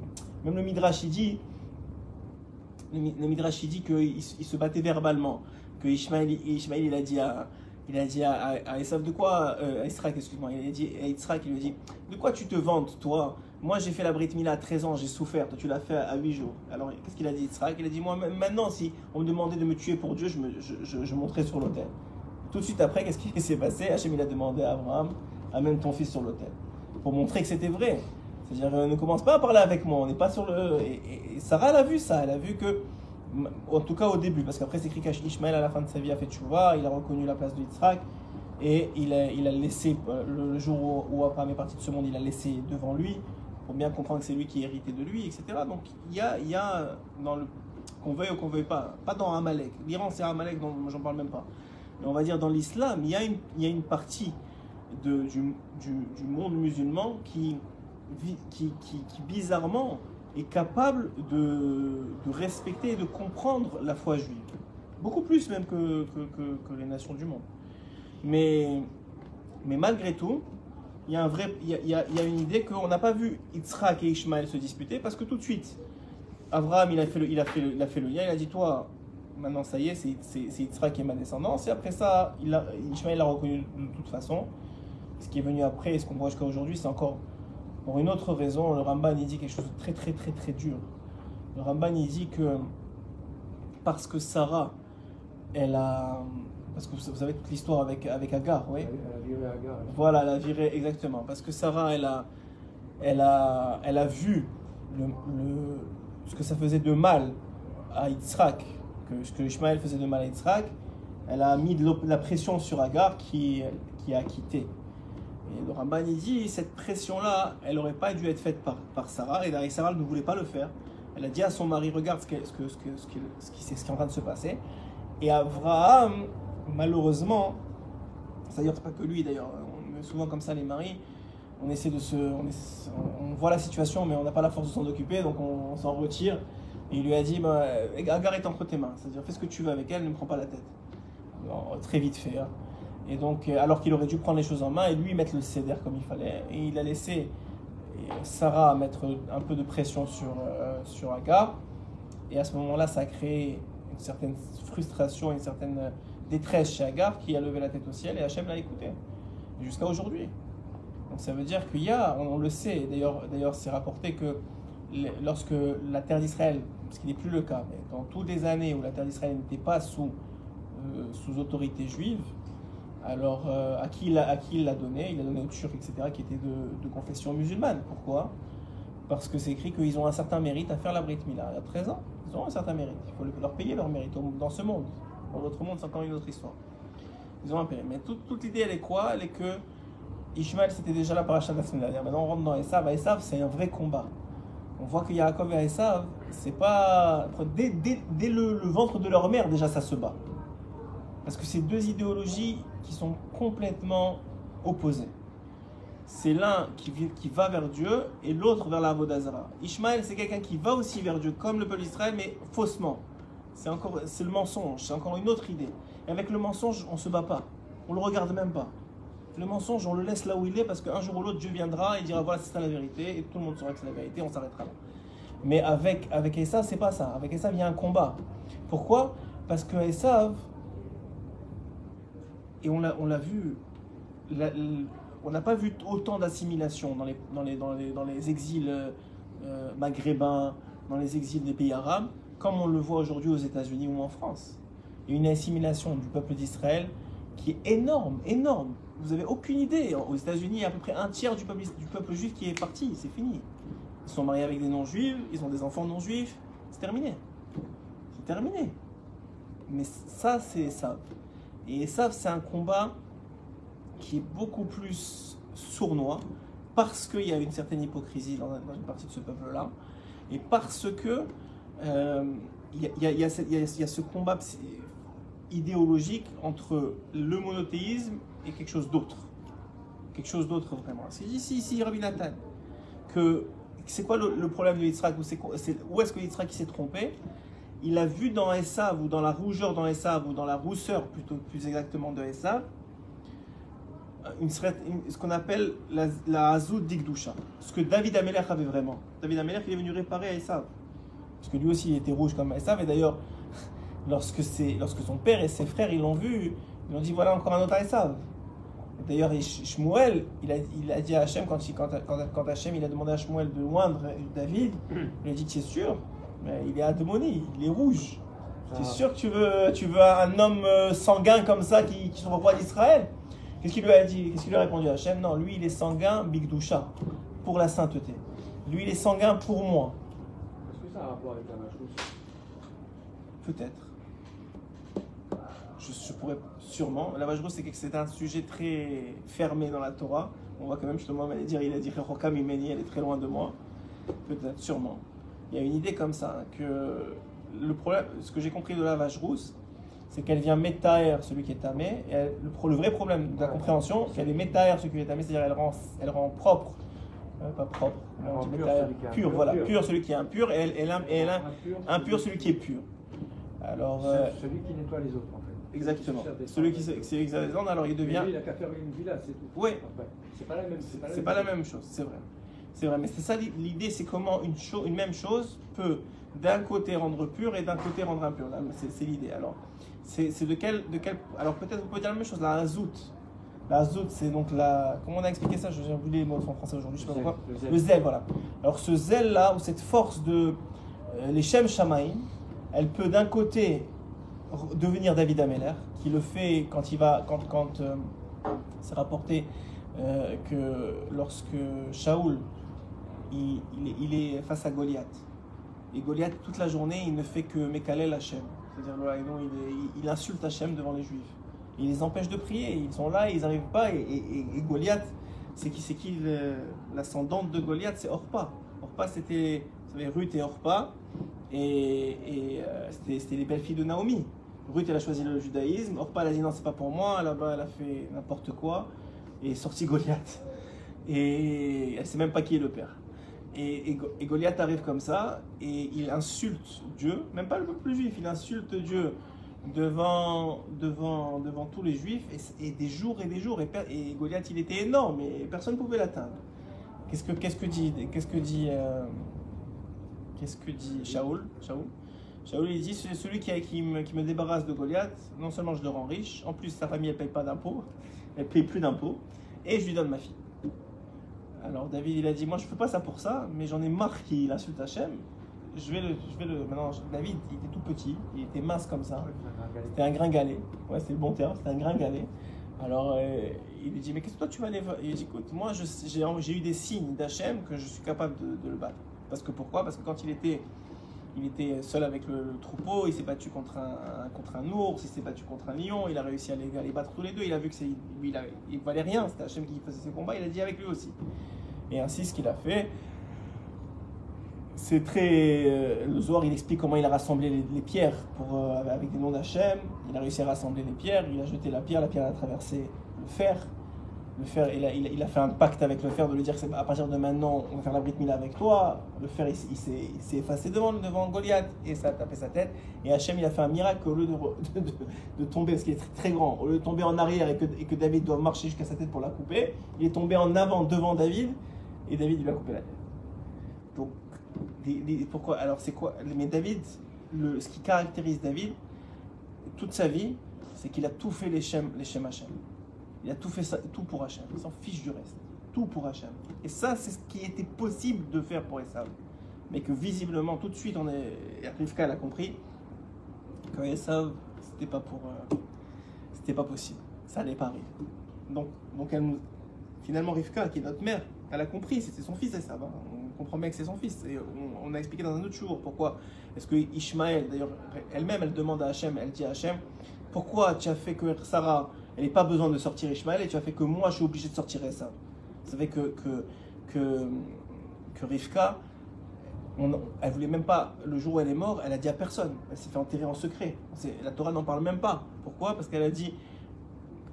Même le Midrash, il dit qu'il se battait verbalement. Que Ishmaël il a dit à Esav, de quoi, à Yitzhak, excuse-moi, il a dit à Yitzhak, il lui a dit, de quoi tu te vantes, toi? Moi, j'ai fait la Brit Mila à 13 ans, j'ai souffert, toi, tu l'as fait à 8 jours. Alors, qu'est-ce qu'il a dit, Yitzhak? Il a dit, moi, maintenant, si on me demandait de me tuer pour Dieu, je monterais sur l'autel. Tout de suite après, qu'est-ce qui s'est passé? Hachem, il a demandé à Abraham, amène ton fils sur l'autel. Pour montrer que c'était vrai. C'est-à-dire, ne commence pas à parler avec moi, on n'est pas sur le... Et Sarah, elle a vu ça, elle a vu que, en tout cas au début, parce qu'après c'est écrit qu'Ishmaël à la fin de sa vie a fait tchouva, il a reconnu la place de Yitzhak et il a laissé, le jour où Abraham est parti de ce monde, il a laissé devant lui pour bien comprendre que c'est lui qui héritait de lui, etc. Donc il y a dans le, qu'on veuille ou qu'on veuille pas dans Amalek, l'Iran c'est Amalek, donc j'en parle même pas, mais on va dire dans l'islam, il y a une partie du monde musulman qui bizarrement est capable de respecter et de comprendre la foi juive. Beaucoup plus même que les nations du monde. Mais malgré tout, il y a une idée qu'on n'a pas vu Yitzhak et Ishmaël se disputer parce que tout de suite, Abraham il a fait le lien, il a dit toi, maintenant ça y est, c'est Yitzhak qui est ma descendance. Et après ça, Ishmaël l'a reconnu de toute façon. Ce qui est venu après, ce qu'on voit jusqu'à aujourd'hui, c'est encore pour une autre raison. Le Ramban il dit quelque chose de très très très très dur. Le Ramban il dit que parce que Sarah, parce que vous savez toute l'histoire avec Agar, oui. Elle a viré Agar. Voilà, elle a viré exactement. Parce que Sarah, elle a vu ce que ça faisait de mal à Yitzhak, ce que Ishmaël faisait de mal à Yitzhak, elle a mis de la pression sur Agar qui a quitté. Et le Ramban il dit, cette pression-là, elle n'aurait pas dû être faite par Sarah, et Sarah ne voulait pas le faire. Elle a dit à son mari, regarde ce qui est en train de se passer. Et Abraham, malheureusement, c'est-à-dire c'est pas que lui d'ailleurs, on est souvent comme ça les maris, on voit la situation mais on n'a pas la force de s'en occuper, donc on s'en retire. Et il lui a dit, Agar est entre tes mains, c'est-à-dire fais ce que tu veux avec elle, ne me prends pas la tête. Alors, très vite fait. Hein. Et donc, alors qu'il aurait dû prendre les choses en main et lui mettre le céder comme il fallait, et il a laissé Sarah mettre un peu de pression sur Agar, et à ce moment-là, ça a créé une certaine frustration, une certaine détresse chez Agar qui a levé la tête au ciel et Hachem l'a écouté, jusqu'à aujourd'hui. Donc ça veut dire qu'il y a, on le sait, d'ailleurs c'est rapporté que lorsque la terre d'Israël, ce qui n'est plus le cas, mais dans toutes les années où la terre d'Israël n'était pas sous autorité juive, alors à qui il l'a donné? Il l'a donné aux Turcs, etc., qui étaient de confession musulmane. Pourquoi? Parce que c'est écrit qu'ils ont un certain mérite à faire la Brit Mila. Il y a 13 ans, ils ont un certain mérite. Il faut leur payer leur mérite dans ce monde. Dans l'autre monde, c'est encore une autre histoire. Ils ont un mérite. Mais toute l'idée, elle est quoi? Elle est que Ishmaël, c'était déjà la paracha de la semaine dernière. Maintenant, on rentre dans Esav. Esav, c'est un vrai combat. On voit que Yaakov et Esav, c'est pas... Dès le ventre de leur mère, déjà, ça se bat. Parce que c'est deux idéologies qui sont complètement opposées. C'est l'un qui va vers Dieu et l'autre vers la Avodah Zarah. Ishmaël, c'est quelqu'un qui va aussi vers Dieu, comme le peuple d'Israël, mais faussement. C'est le mensonge, c'est encore une autre idée. Et avec le mensonge, on ne se bat pas. On ne le regarde même pas. Le mensonge, on le laisse là où il est parce qu'un jour ou l'autre, Dieu viendra et dira voilà, c'est ça la vérité, et tout le monde saura que c'est la vérité, on s'arrêtera là. Mais avec Esav, c'est pas ça. Avec Esav, il y a un combat. Pourquoi? Parce que Esav, et on l'a vu, on n'a pas vu autant d'assimilation dans les exils maghrébins, dans les exils des pays arabes, comme on le voit aujourd'hui aux États-Unis ou en France. Il y a une assimilation du peuple d'Israël qui est énorme, énorme. Vous n'avez aucune idée. Aux États-Unis, il y a à peu près un tiers du peuple juif qui est parti, c'est fini. Ils sont mariés avec des non-juifs, ils ont des enfants non-juifs, c'est terminé. C'est terminé. Mais ça, c'est ça. Et ça, c'est un combat qui est beaucoup plus sournois parce qu'il y a une certaine hypocrisie dans une partie de ce peuple-là et parce que il y a ce combat idéologique entre le monothéisme et quelque chose d'autre. Quelque chose d'autre vraiment. C'est ici, Rabbi Nathan, que c'est quoi le problème de Yitzhak? Où est-ce que Yitzhak s'est trompé? Il a vu dans Esav, ou dans la rougeur dans Esav, ou dans la rousseur plus exactement de Esav, ce qu'on appelle la Hazout d'Igdusha. Ce que David Amelech avait vraiment. David Amelech, il est venu réparer à Esav. Parce que lui aussi, il était rouge comme Esav. Et d'ailleurs, lorsque son père et ses frères, ils l'ont vu, ils ont dit, voilà encore un autre Esav. D'ailleurs, Shmuel, il a dit à Hachem, quand Hachem il a demandé à Shmuel de loindre David, il a dit, tu es sûr? Mais il est adémoni, il est rouge. Tu es sûr que tu veux un homme sanguin comme ça qui soit roi d'Israël? Qu'est-ce qu'il lui a dit? Qu'est-ce qu'il lui a répondu à Hachem? Non, lui il est sanguin, Bigdusha, pour la sainteté. Lui il est sanguin pour moi. Est-ce que ça a un rapport avec la vache? Peut-être. Je pourrais sûrement. La vache rousse, c'est un sujet très fermé dans la Torah. On voit quand même justement, il a dit Rechokam Imeni, elle est très loin de moi. Peut-être, sûrement. Il y a une idée comme ça, que le problème, ce que j'ai compris de la vache rousse, c'est qu'elle vient métaer celui qui est tamé. Et le vrai problème de la compréhension, c'est qu'elle est métaer celui qui est tamé, c'est-à-dire elle rend propre, pas propre, pur, voilà, pur celui qui est impur, et elle impur celui qui est pur. Alors, celui qui nettoie les autres en fait. Exactement. Celui qui c'est exactement, alors il devient. Mais lui, il a qu'à faire une villa, c'est tout. Oui. C'est pas la même. C'est pas la même chose, c'est vrai. C'est vrai, mais c'est ça l'idée, c'est comment une même chose peut d'un côté rendre pur et d'un côté rendre impur. C'est l'idée. Alors, c'est de quel alors peut-être on peut dire la même chose. La hazout. La hazout, c'est donc la. Comment on a expliqué ça? J'ai oublié les mots en français aujourd'hui, je sais pas pourquoi. Le zèle, voilà. Alors ce zèle là, ou cette force de les Shem Shamaïm, elle peut d'un côté devenir David Ameller, qui le fait quand c'est rapporté que lorsque Shaoul il est face à Goliath, et Goliath toute la journée il ne fait que Mekalel Hashem, C'est-à-dire le Haïnon, il insulte Hachem devant les Juifs. Il les empêche de prier. Ils sont là, ils n'arrivent pas. Et Goliath, c'est qui l'ascendante de Goliath? C'est Orpa. Orpa, c'était, vous savez, Ruth et Orpa. C'était les belles filles de Naomi. Ruth, elle a choisi le judaïsme. Orpa, elle a dit non, c'est pas pour moi. Là-bas, elle a fait n'importe quoi. Et est sorti Goliath. Et elle sait même pas qui est le père. Et Goliath arrive comme ça. Et il insulte Dieu. Même pas le peuple juif. Il insulte Dieu devant tous les juifs. Et des jours et des jours. Et Goliath, il était énorme. Et personne ne pouvait l'atteindre. Qu'est-ce que dit Shaoul, il dit, c'est celui qui me débarrasse de Goliath, non seulement je le rends riche, en plus sa famille elle paye pas d'impôts, elle paye plus d'impôts, et je lui donne ma fille. Alors David il a dit, moi je fais pas ça pour ça, mais j'en ai marre qu'il insulte Hachem, maintenant David il était tout petit, il était mince comme ça, c'était un gringalet, ouais c'est le bon terme, c'était un gringalet. Alors il lui dit, mais qu'est-ce que toi tu vas aller voir? Il dit, écoute, moi j'ai eu des signes d'Hachem que je suis capable de le battre. Parce que pourquoi? Parce que quand il était seul avec le troupeau, il s'est battu contre un ours, il s'est battu contre un lion, il a réussi à les battre tous les deux, il a vu que il valait rien, c'était Hachem qui faisait ses combats, il a dit avec lui aussi. Et ainsi ce qu'il a fait, c'est très... le Zohar il explique comment il a rassemblé les pierres avec des noms d'Hachem, il a réussi à rassembler les pierres, il a jeté la pierre a traversé le fer, il a fait un pacte avec le fer de lui dire qu'à partir de maintenant on va faire la Brit Mila avec toi. Le fer il s'est effacé devant Goliath et ça a tapé sa tête. Et Hachem il a fait un miracle, au lieu de tomber, parce qu'il est très, très grand, au lieu de tomber en arrière et que David doit marcher jusqu'à sa tête pour la couper, il est tombé en avant devant David et David il lui a coupé la tête. Donc pourquoi? Alors c'est quoi? Mais David, ce qui caractérise David toute sa vie, c'est qu'il a tout fait les Shem Hachem. Il a tout fait ça, tout pour Hachem. Il s'en fiche du reste. Tout pour Hachem. Et ça, c'est ce qui était possible de faire pour Esav. Mais que visiblement, tout de suite, Rivka l'a compris, que Esav, c'était pas possible. Ça n'allait pas arriver. Donc finalement, Rivka, qui est notre mère, elle a compris, c'était son fils Esav. On comprend bien que c'est son fils. Et on a expliqué dans un autre jour pourquoi. Est-ce que Ishmaël, d'ailleurs, elle-même, elle demande à Hachem, elle dit à Hachem, pourquoi tu as fait que Sarah, elle n'ait pas besoin de sortir Ishmaël et tu as fait que moi je suis obligé de sortir Esav. Vous savez que Rivka, elle voulait même pas, le jour où elle est morte, elle a dit à personne, elle s'est fait enterrer en secret. La Torah n'en parle même pas. Pourquoi? Parce qu'elle a dit,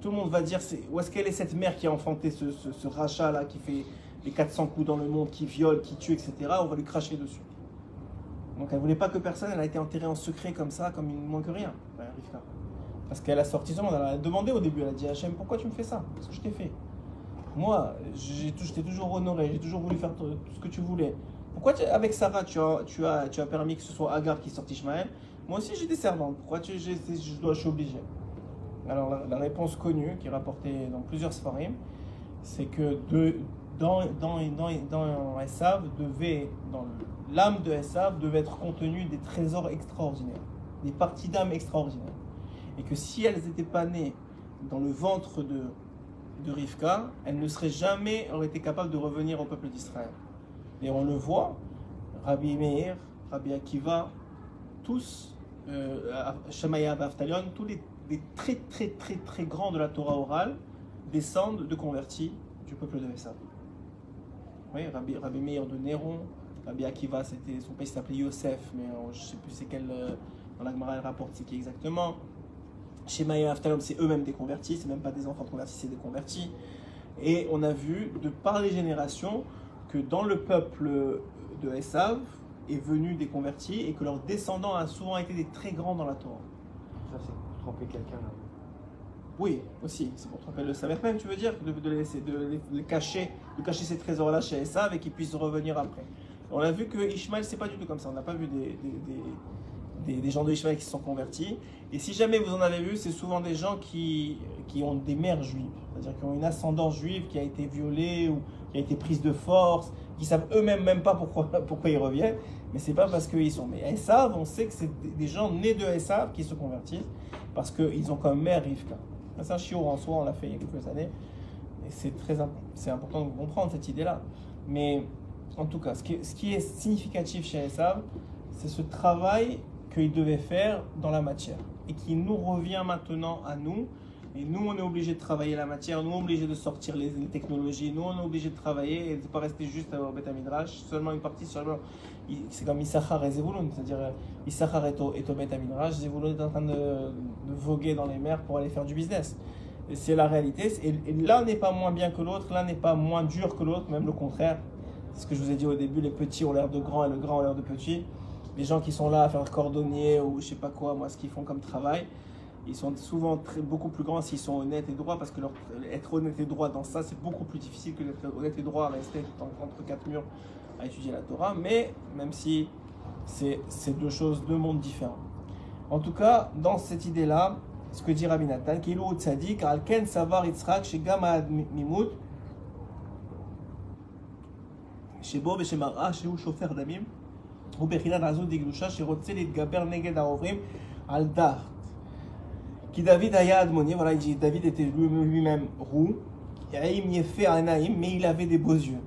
tout le monde va dire, où est-ce qu'elle est cette mère qui a enfanté ce rachat là, qui fait les 400 coups dans le monde, qui viole, qui tue, etc. On va lui cracher dessus. Donc elle voulait pas que personne, elle a été enterrée en secret comme ça, comme une moins que rien, Rivka. Parce qu'elle a sorti ce monde, elle a demandé au début, elle a dit à Hachem, pourquoi tu me fais ça? Qu'est-ce que je t'ai fait? Moi, je t'ai toujours honoré, j'ai toujours voulu faire tout ce que tu voulais. Pourquoi avec Sarah, tu as permis que ce soit Agar qui sorte Ishmaël? Moi aussi j'ai des servantes, pourquoi je suis obligé? Alors la réponse connue, qui est rapportée dans plusieurs Sfarim, c'est que dans Esav dans l'âme de Esav devait être contenue des trésors extraordinaires, des parties d'âme extraordinaires. Et que si elles n'étaient pas nées dans le ventre de Rivka, elles ne seraient jamais été capables de revenir au peuple d'Israël. Et on le voit, Rabbi Meir, Rabbi Akiva, tous, Shemaya Avtalion, tous les très très très très grands de la Torah orale descendent de convertis du peuple de Esav. Oui, Rabbi Meir de Néron, Rabbi Akiva, son père s'appelait Yosef, mais je ne sais plus c'est quel, dans la Gemara elle rapporte c'est qui exactement. Shemaya et Avtalom, c'est eux-mêmes des convertis, c'est même pas des enfants de convertis, c'est des convertis. Et on a vu, de par les générations, que dans le peuple de Esav est venu des convertis et que leurs descendants ont souvent été des très grands dans la Torah. Ça, c'est pour tromper quelqu'un là. Oui, aussi, c'est pour tromper le Samer même, tu veux dire, de cacher ces trésors-là chez Esav et qu'ils puissent revenir après. On a vu que Ishmaël, c'est pas du tout comme ça, on n'a pas vu des gens de Ishmaël qui se sont convertis. Et si jamais vous en avez vu, c'est souvent des gens qui ont des mères juives, c'est-à-dire qui ont une ascendance juive qui a été violée ou qui a été prise de force, qui savent eux-mêmes même pas pourquoi ils reviennent, mais c'est pas parce qu'ils sont. Mais Esav, on sait que c'est des gens nés de Esav qui se convertissent parce qu'ils ont comme mère Rivka. C'est un shiur en soi, on l'a fait il y a quelques années, et c'est important de comprendre cette idée-là. Mais en tout cas, ce qui est significatif chez Esav, c'est ce travail qu'il devait faire dans la matière et qui nous revient maintenant à nous. Et nous, on est obligé de travailler la matière, nous, on est obligé de sortir les technologies, nous, on est obligé de travailler et de ne pas rester juste au Beth Midrash, seulement une partie, c'est comme Issachar et Zevulun, c'est-à-dire Issachar est au Beth Midrash, Zevulun est en train de voguer dans les mers pour aller faire du business. Et c'est la réalité, et l'un n'est pas moins bien que l'autre, l'un n'est pas moins dur que l'autre, même le contraire. C'est ce que je vous ai dit au début, les petits ont l'air de grands et le grand ont l'air de petits. Les gens qui sont là à faire cordonnier ou je sais pas quoi, moi, ce qu'ils font comme travail, ils sont souvent beaucoup plus grands s'ils sont honnêtes et droits, parce que être honnête et droit dans ça, c'est beaucoup plus difficile que d'être honnête et droit à rester entre quatre murs à étudier la Torah, mais même si c'est deux choses, deux mondes différents. En tout cas, dans cette idée-là, ce que dit Rabbi Nathan, Kilou Tzadik, Alken Savar Yitzhak, chez Gamad Mimout, chez Bob et chez Mara, chez Shofer Damim, ou Bechinat Azud Diglusha, chez Rotzel et Gaber Neged Aovrim, Aldar. Qui David Aya Admoni, voilà, il dit David était lui-même roux, mais il avait des beaux yeux.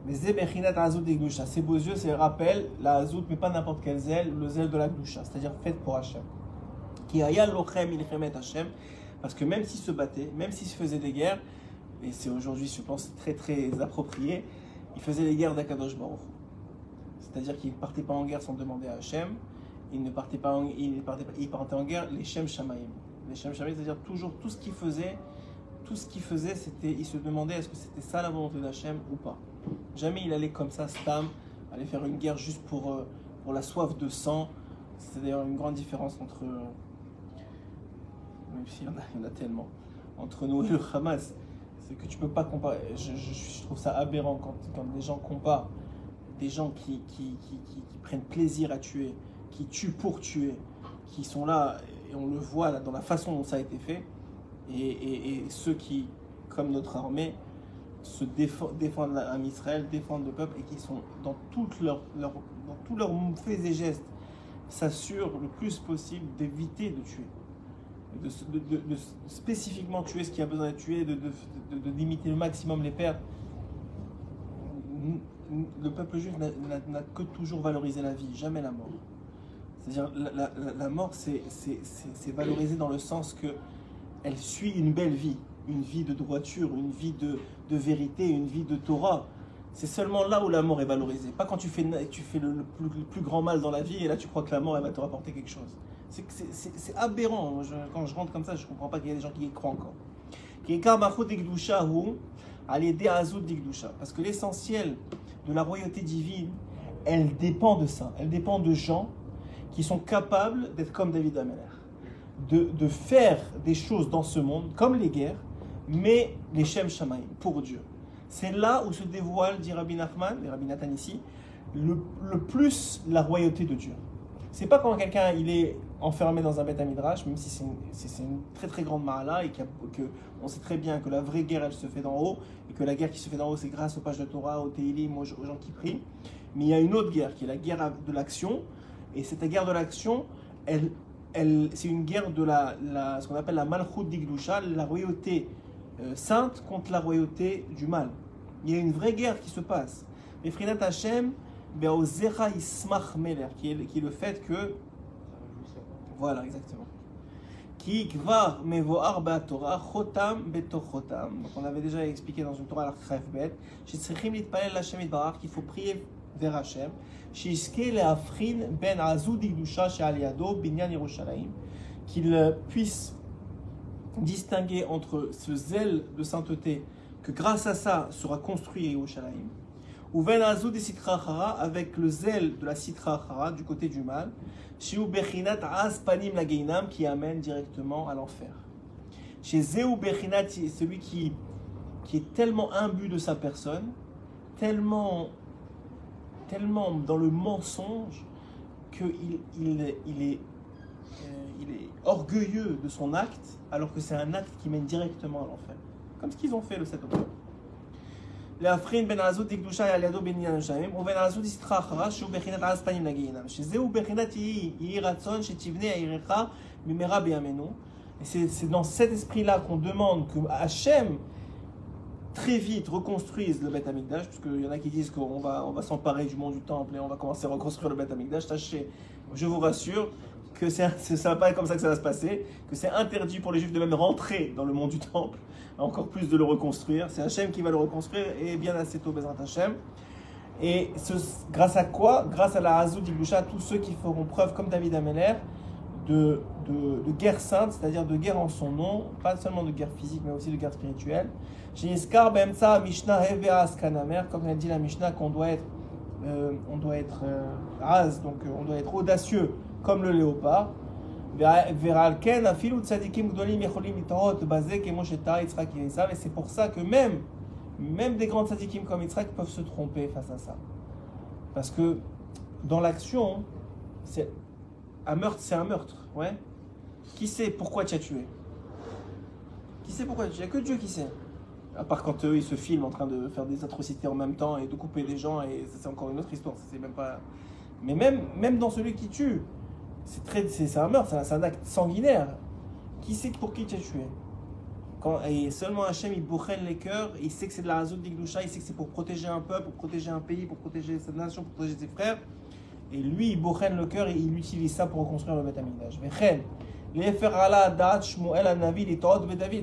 Mais Zebechinat Azud Diglusha, ces beaux yeux, c'est le rappel, la Azud, mais pas n'importe quel zèle, le zèle de la Glusha, c'est-à-dire faite pour Hachem. Qui Aya Lochem Ilchemet Hachem, parce que même s'il se battait, même s'il se faisait des guerres, et c'est aujourd'hui, je pense, très très approprié, il faisait les guerres d'Akadosh Baruch. C'est-à-dire qu'il ne partait pas en guerre sans demander à Hachem, il partait en guerre les Shem Shamayim. Les Shem Shamayim, c'est-à-dire toujours tout ce qu'il faisait, c'était, il se demandait est-ce que c'était ça la volonté d'Hachem ou pas. Jamais il allait comme ça, stam, aller faire une guerre juste pour la soif de sang. C'est d'ailleurs une grande différence entre, même s'il y en a tellement, entre nous et le Hamas. C'est que tu peux pas comparer. Je trouve ça aberrant quand des gens comparent des gens qui prennent plaisir à tuer, qui tuent pour tuer, qui sont là, et on le voit là, dans la façon dont ça a été fait, et ceux qui, comme notre armée, se défendent l'âme Israël, défendent le peuple, et qui sont dans tous leurs faits et gestes, s'assurent le plus possible d'éviter de tuer. De spécifiquement tuer ce qui a besoin d'être tué, de limiter le maximum les pertes. Le peuple juif n'a que toujours valorisé la vie, jamais la mort. C'est-à-dire la mort, c'est valorisé dans le sens que elle suit une belle vie, une vie de droiture, une vie de vérité, une vie de Torah. C'est seulement là où la mort est valorisée. Pas quand tu fais le plus grand mal dans la vie et là tu crois que la mort elle va te rapporter quelque chose. C'est aberrant. Quand je rentre comme ça, je ne comprends pas qu'il y a des gens qui y croient encore. Parce que l'essentiel de la royauté divine, elle dépend de ça. Elle dépend de gens qui sont capables d'être comme David Ameler. De faire des choses dans ce monde, comme les guerres, mais les Shem Shamayim, pour Dieu. C'est là où se dévoile, dit Rabbi Nachman, et Rabbi Nathan ici, le plus la royauté de Dieu. C'est pas quand quelqu'un il est enfermé dans un Beth Midrash, même si c'est une très très grande ma'ala et qu'on sait très bien que la vraie guerre elle se fait d'en haut et que la guerre qui se fait d'en haut c'est grâce aux pages de Torah, aux Teilim, aux gens qui prient. Mais il y a une autre guerre qui est la guerre de l'action, et cette guerre de l'action, c'est une guerre de ce qu'on appelle la Malchut d'Igdusha, la royauté sainte contre la royauté du mal. Il y a une vraie guerre qui se passe. Mais Frinat Hashem, Be'ozecha Ismach Meler, qui est le fait que. Voilà, exactement. Qui Gvar Mevoar Ba'Torah, Chotam Betor Chotam. Donc on avait déjà expliqué dans une Torah al-Khaf Bet, Shitzrichim Litpalel Hashem Itbarach, qu'il faut prier vers Hashem, Shiske Le'afrin Ben Azud Igdusha She'aliado Binyan Yerushalayim, qu'il puisse distinguer entre ce zèle de sainteté, que grâce à ça sera construit Yerushalayim, ou Ben Azud et Sitra Achara, avec le zèle de la Sitra Achara du côté du mal, Shiu Bechinat Aspanim la Geinam, qui amène directement à l'enfer. Chez Zeu Bechinat, celui qui est tellement imbu de sa personne, tellement dans le mensonge, qu'il est orgueilleux de son acte, alors que c'est un acte qui mène directement à l'enfer. Comme ce qu'ils ont fait le 7 octobre. להפכין בין העזות לקדושה על ידו בעניין השמים ובין העזות יסתך אחרה שהוא בחינת עז פנים לגיהינם שזהו בחינת יהי רצון שתבנה עירך במהרה בימינו. Et c'est dans cet esprit-là qu'on demande que Hachem très vite reconstruisent le Beth Amikdash, parce qu'il y en a qui disent qu'on va s'emparer du mont du Temple et on va commencer à reconstruire le Beth Amikdash. Sachez, je vous rassure, que ça va pas être comme ça que ça va se passer, que c'est interdit pour les Juifs de même rentrer dans le mont du Temple, encore plus de le reconstruire. C'est Hachem qui va le reconstruire, et bien assez tôt, Bezrat Hachem. Et grâce à quoi? Grâce à la Hazout d'Iglusha, tous ceux qui feront preuve, comme David Ameller, de guerre sainte, c'est-à-dire de guerre en son nom, pas seulement de guerre physique, mais aussi de guerre spirituelle. Chez Niskar, Bemsa, Mishnah, Heveas, Kanamer, comme elle dit la Mishnah, qu'on doit être az, donc on doit être audacieux comme le léopard. Et c'est pour ça que même des grands tzadikim comme Yitzhak peuvent se tromper face à ça. Parce que dans l'action, un meurtre, c'est un meurtre. Ouais. Qui sait pourquoi tu as tué? Qui sait pourquoi tu as tué? Il n'y a que Dieu qui sait. À part quand eux, ils se filment en train de faire des atrocités en même temps et de couper des gens, et ça, c'est encore une autre histoire. C'est même pas... Mais même dans celui qui tue, c'est un meurtre, c'est un acte sanguinaire. Qui sait pour qui tu as tué? Et seulement Hachem, il bouchène les cœurs, il sait que c'est de la Hazout d'Iglusha, il sait que c'est pour protéger un peuple, pour protéger un pays, pour protéger sa nation, pour protéger ses frères. Et lui, il bouchène le cœur et il utilise ça pour reconstruire le Beth Amikdash.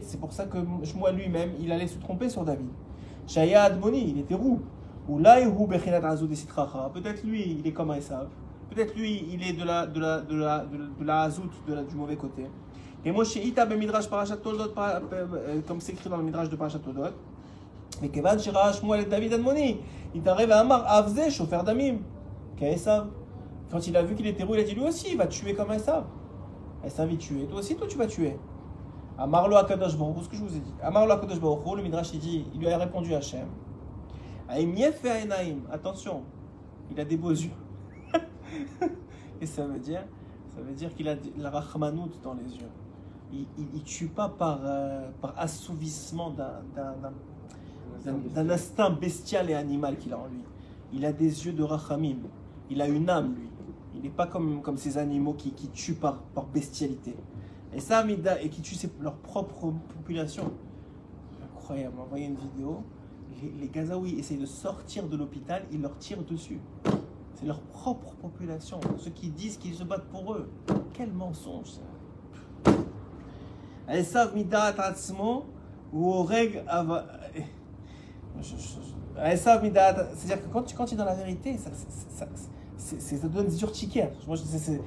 C'est pour ça que Shmuel lui-même, il allait se tromper sur David. Shaya Admoni, il était roux. Peut-être lui, il est comme Esav. Peut-être lui, il est de la Hazout, du mauvais côté. Et Moshe Ita be Midrash Parashat Toldot, comme c'est écrit dans le Midrash de Parashat Toldot. Mais Kevan Shira Shmuel et David Admoni, il t'arrive à Amar Avze, chauffeur d'Amim, qu'Esav. Quand il a vu qu'il était roux, il a dit lui aussi, il va tuer comme Esav. Esav, il tue. Toi aussi, tu vas tuer. Amarlo Akadosh Baruch Hu, ce que je vous ai dit. Amarlo Akadosh Baruch Hu, le Midrash, il lui a répondu à Hachem. Aïm Yefe Ainaim, attention, il a des beaux yeux. Et ça veut dire qu'il a de la rachmanout dans les yeux. Il tue pas par assouvissement d'un instinct bestial et animal qu'il a en lui. Il a des yeux de rachamim. Il a une âme, lui. Il n'est pas comme ces animaux qui tuent par bestialité. Et ça, et qui tuent leur propre population. Incroyable. On voyait une vidéo. Les Gazaouis essayent de sortir de l'hôpital, ils leur tirent dessus. C'est leur propre population. Ceux qui disent qu'ils se battent pour eux. Quel mensonge, ça. Esav midat atzmo ou oreg ava. Esav midat, c'est-à-dire que quand tu es dans la vérité, ça donne des urticaires. Moi, c'est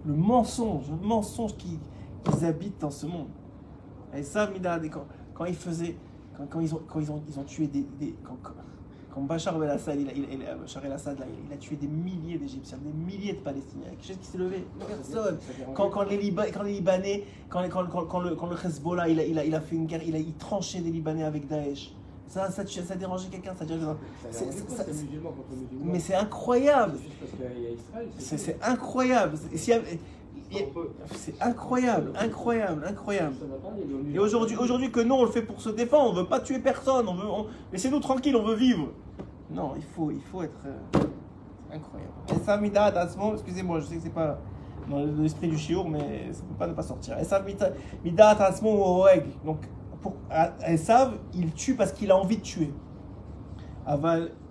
le mensonge qu'ils habitent dans ce monde. Esav midat, quand ils ont tué quand Bachar el-Assad, il a tué des milliers d'Égyptiens, des milliers de Palestiniens. Quelque chose qui s'est levé, personne. Quand les Libanais, quand le Hezbollah, il a fait une guerre, il tranchait des Libanais avec Daesh. Ça dérangeait quelqu'un, mais c'est incroyable. C'est incroyable. C'est incroyable. Et aujourd'hui que nous on le fait pour se défendre, on veut pas tuer personne, laissez-nous tranquille, on veut vivre. Non, il faut être incroyable. Et ça, Midat Atzmo, excusez-moi, je sais que c'est pas dans l'esprit du shiur, mais ça peut pas ne pas sortir. Et ça, Midat Atzmo ou Oeg. Donc, Esav, il tue parce qu'il a envie de tuer.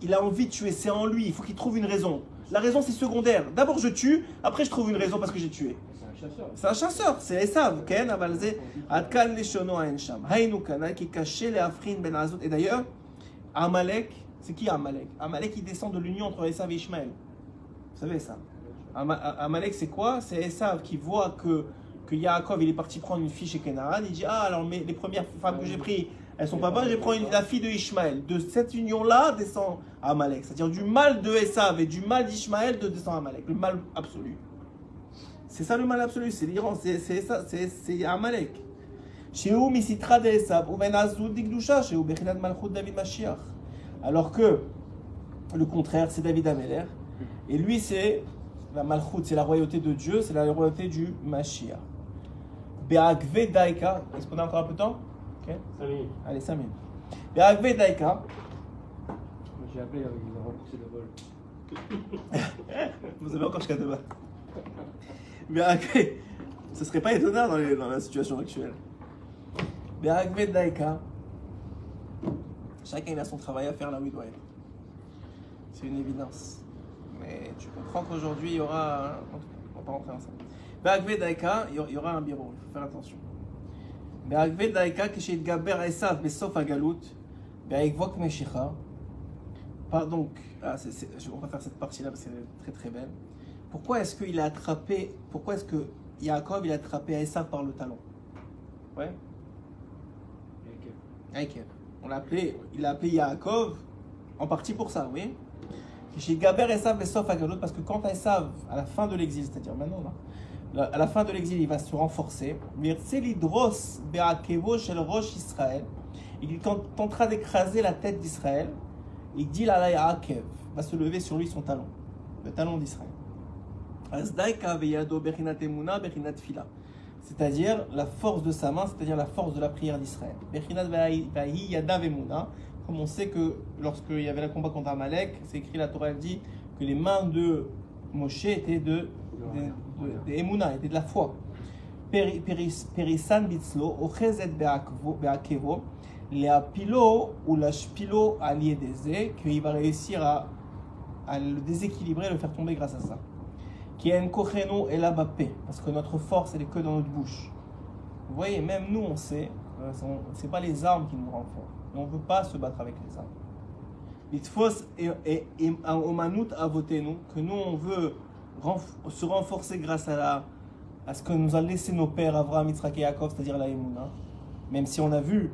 Il a envie de tuer, c'est en lui, il faut qu'il trouve une raison. La raison, c'est secondaire. D'abord, je tue, après, je trouve une raison parce que j'ai tué. C'est un chasseur, c'est Esav. Et d'ailleurs, Amalek, c'est qui Amalek? Amalek, il descend de l'union entre Esav et Ishmaël. Vous savez ça? Amalek, c'est quoi? C'est Esav qui voit que Yaakov, il est parti prendre une fille chez Kenaran. Il dit, alors les premières femmes que j'ai prises, elles sont pas bonnes, je vais prendre la fille de Ishmaël. De cette union-là descend Amalek. C'est-à-dire du mal de Esav et du mal d'Ishmaël descend Amalek. Le mal absolu. C'est ça le mal absolu, c'est l'Iran, c'est Amalek. Alors que le contraire, c'est David Ameller. Et lui, c'est la Malchut, c'est la royauté de Dieu, c'est la royauté du Mashiach. Be'agve Daika, est-ce qu'on a encore un peu de temps? Okay. 5 minutes. Allez, 5 minutes. Be'agve Daika. J'ai appelé, ils ont repoussé le vol. Vous avez encore jusqu'à demain. Mais ce serait pas étonnant dans la situation actuelle. Be'agve daika. Chacun il a son travail à faire là où il doit être. C'est une évidence. Mais tu comprends qu'aujourd'hui il y aura. En tout cas, on va pas rentrer dans ça. Be'agve daika, il y aura un bureau, il faut faire attention. Be'agve daika, kishitgaber esav besof hagalut, be'agvok meshicha. Donc, on va faire cette partie-là parce qu'elle est très très belle. Pourquoi est-ce qu'il a attrapé, pourquoi est-ce que Yaakov il a attrapé Esav par le talon? Ouais. Aïkev. Il l'a appelé Yaakov en partie pour ça, oui. Chez Gaber Esav et Sof Agalot, parce que quand Esav, à la fin de l'exil, c'est-à-dire maintenant, là, à la fin de l'exil, il va se renforcer. Mirtselidros Be'akevo shel Rosh Israël. Il tentera d'écraser la tête d'Israël. Il dit la Yaakov va se lever sur lui son talon, le talon d'Israël. C'est-à-dire la force de sa main, c'est-à-dire la force de la prière d'Israël. Comme on sait que lorsqu'il y avait le combat contre Amalek, c'est écrit, la Torah elle dit que les mains de Moshe étaient de Emouna, étaient de la foi. Perisan bitzlo, ochezet be'akevo, léapilo ou lashpilo aliédézé, qu'il va réussir à le déséquilibrer, le faire tomber grâce à ça. Qui est un kocheno et la bapé, parce que notre force elle est que dans notre bouche. Vous voyez, même nous on sait, c'est pas les armes qui nous rendent forts. On ne veut pas se battre avec les armes. Litfos et omanut avotenu, que nous on veut se renforcer grâce à ce que nous a laissé nos pères Avraham, Yitzhak et Yaakov, c'est-à-dire la Emouna. Même si on a vu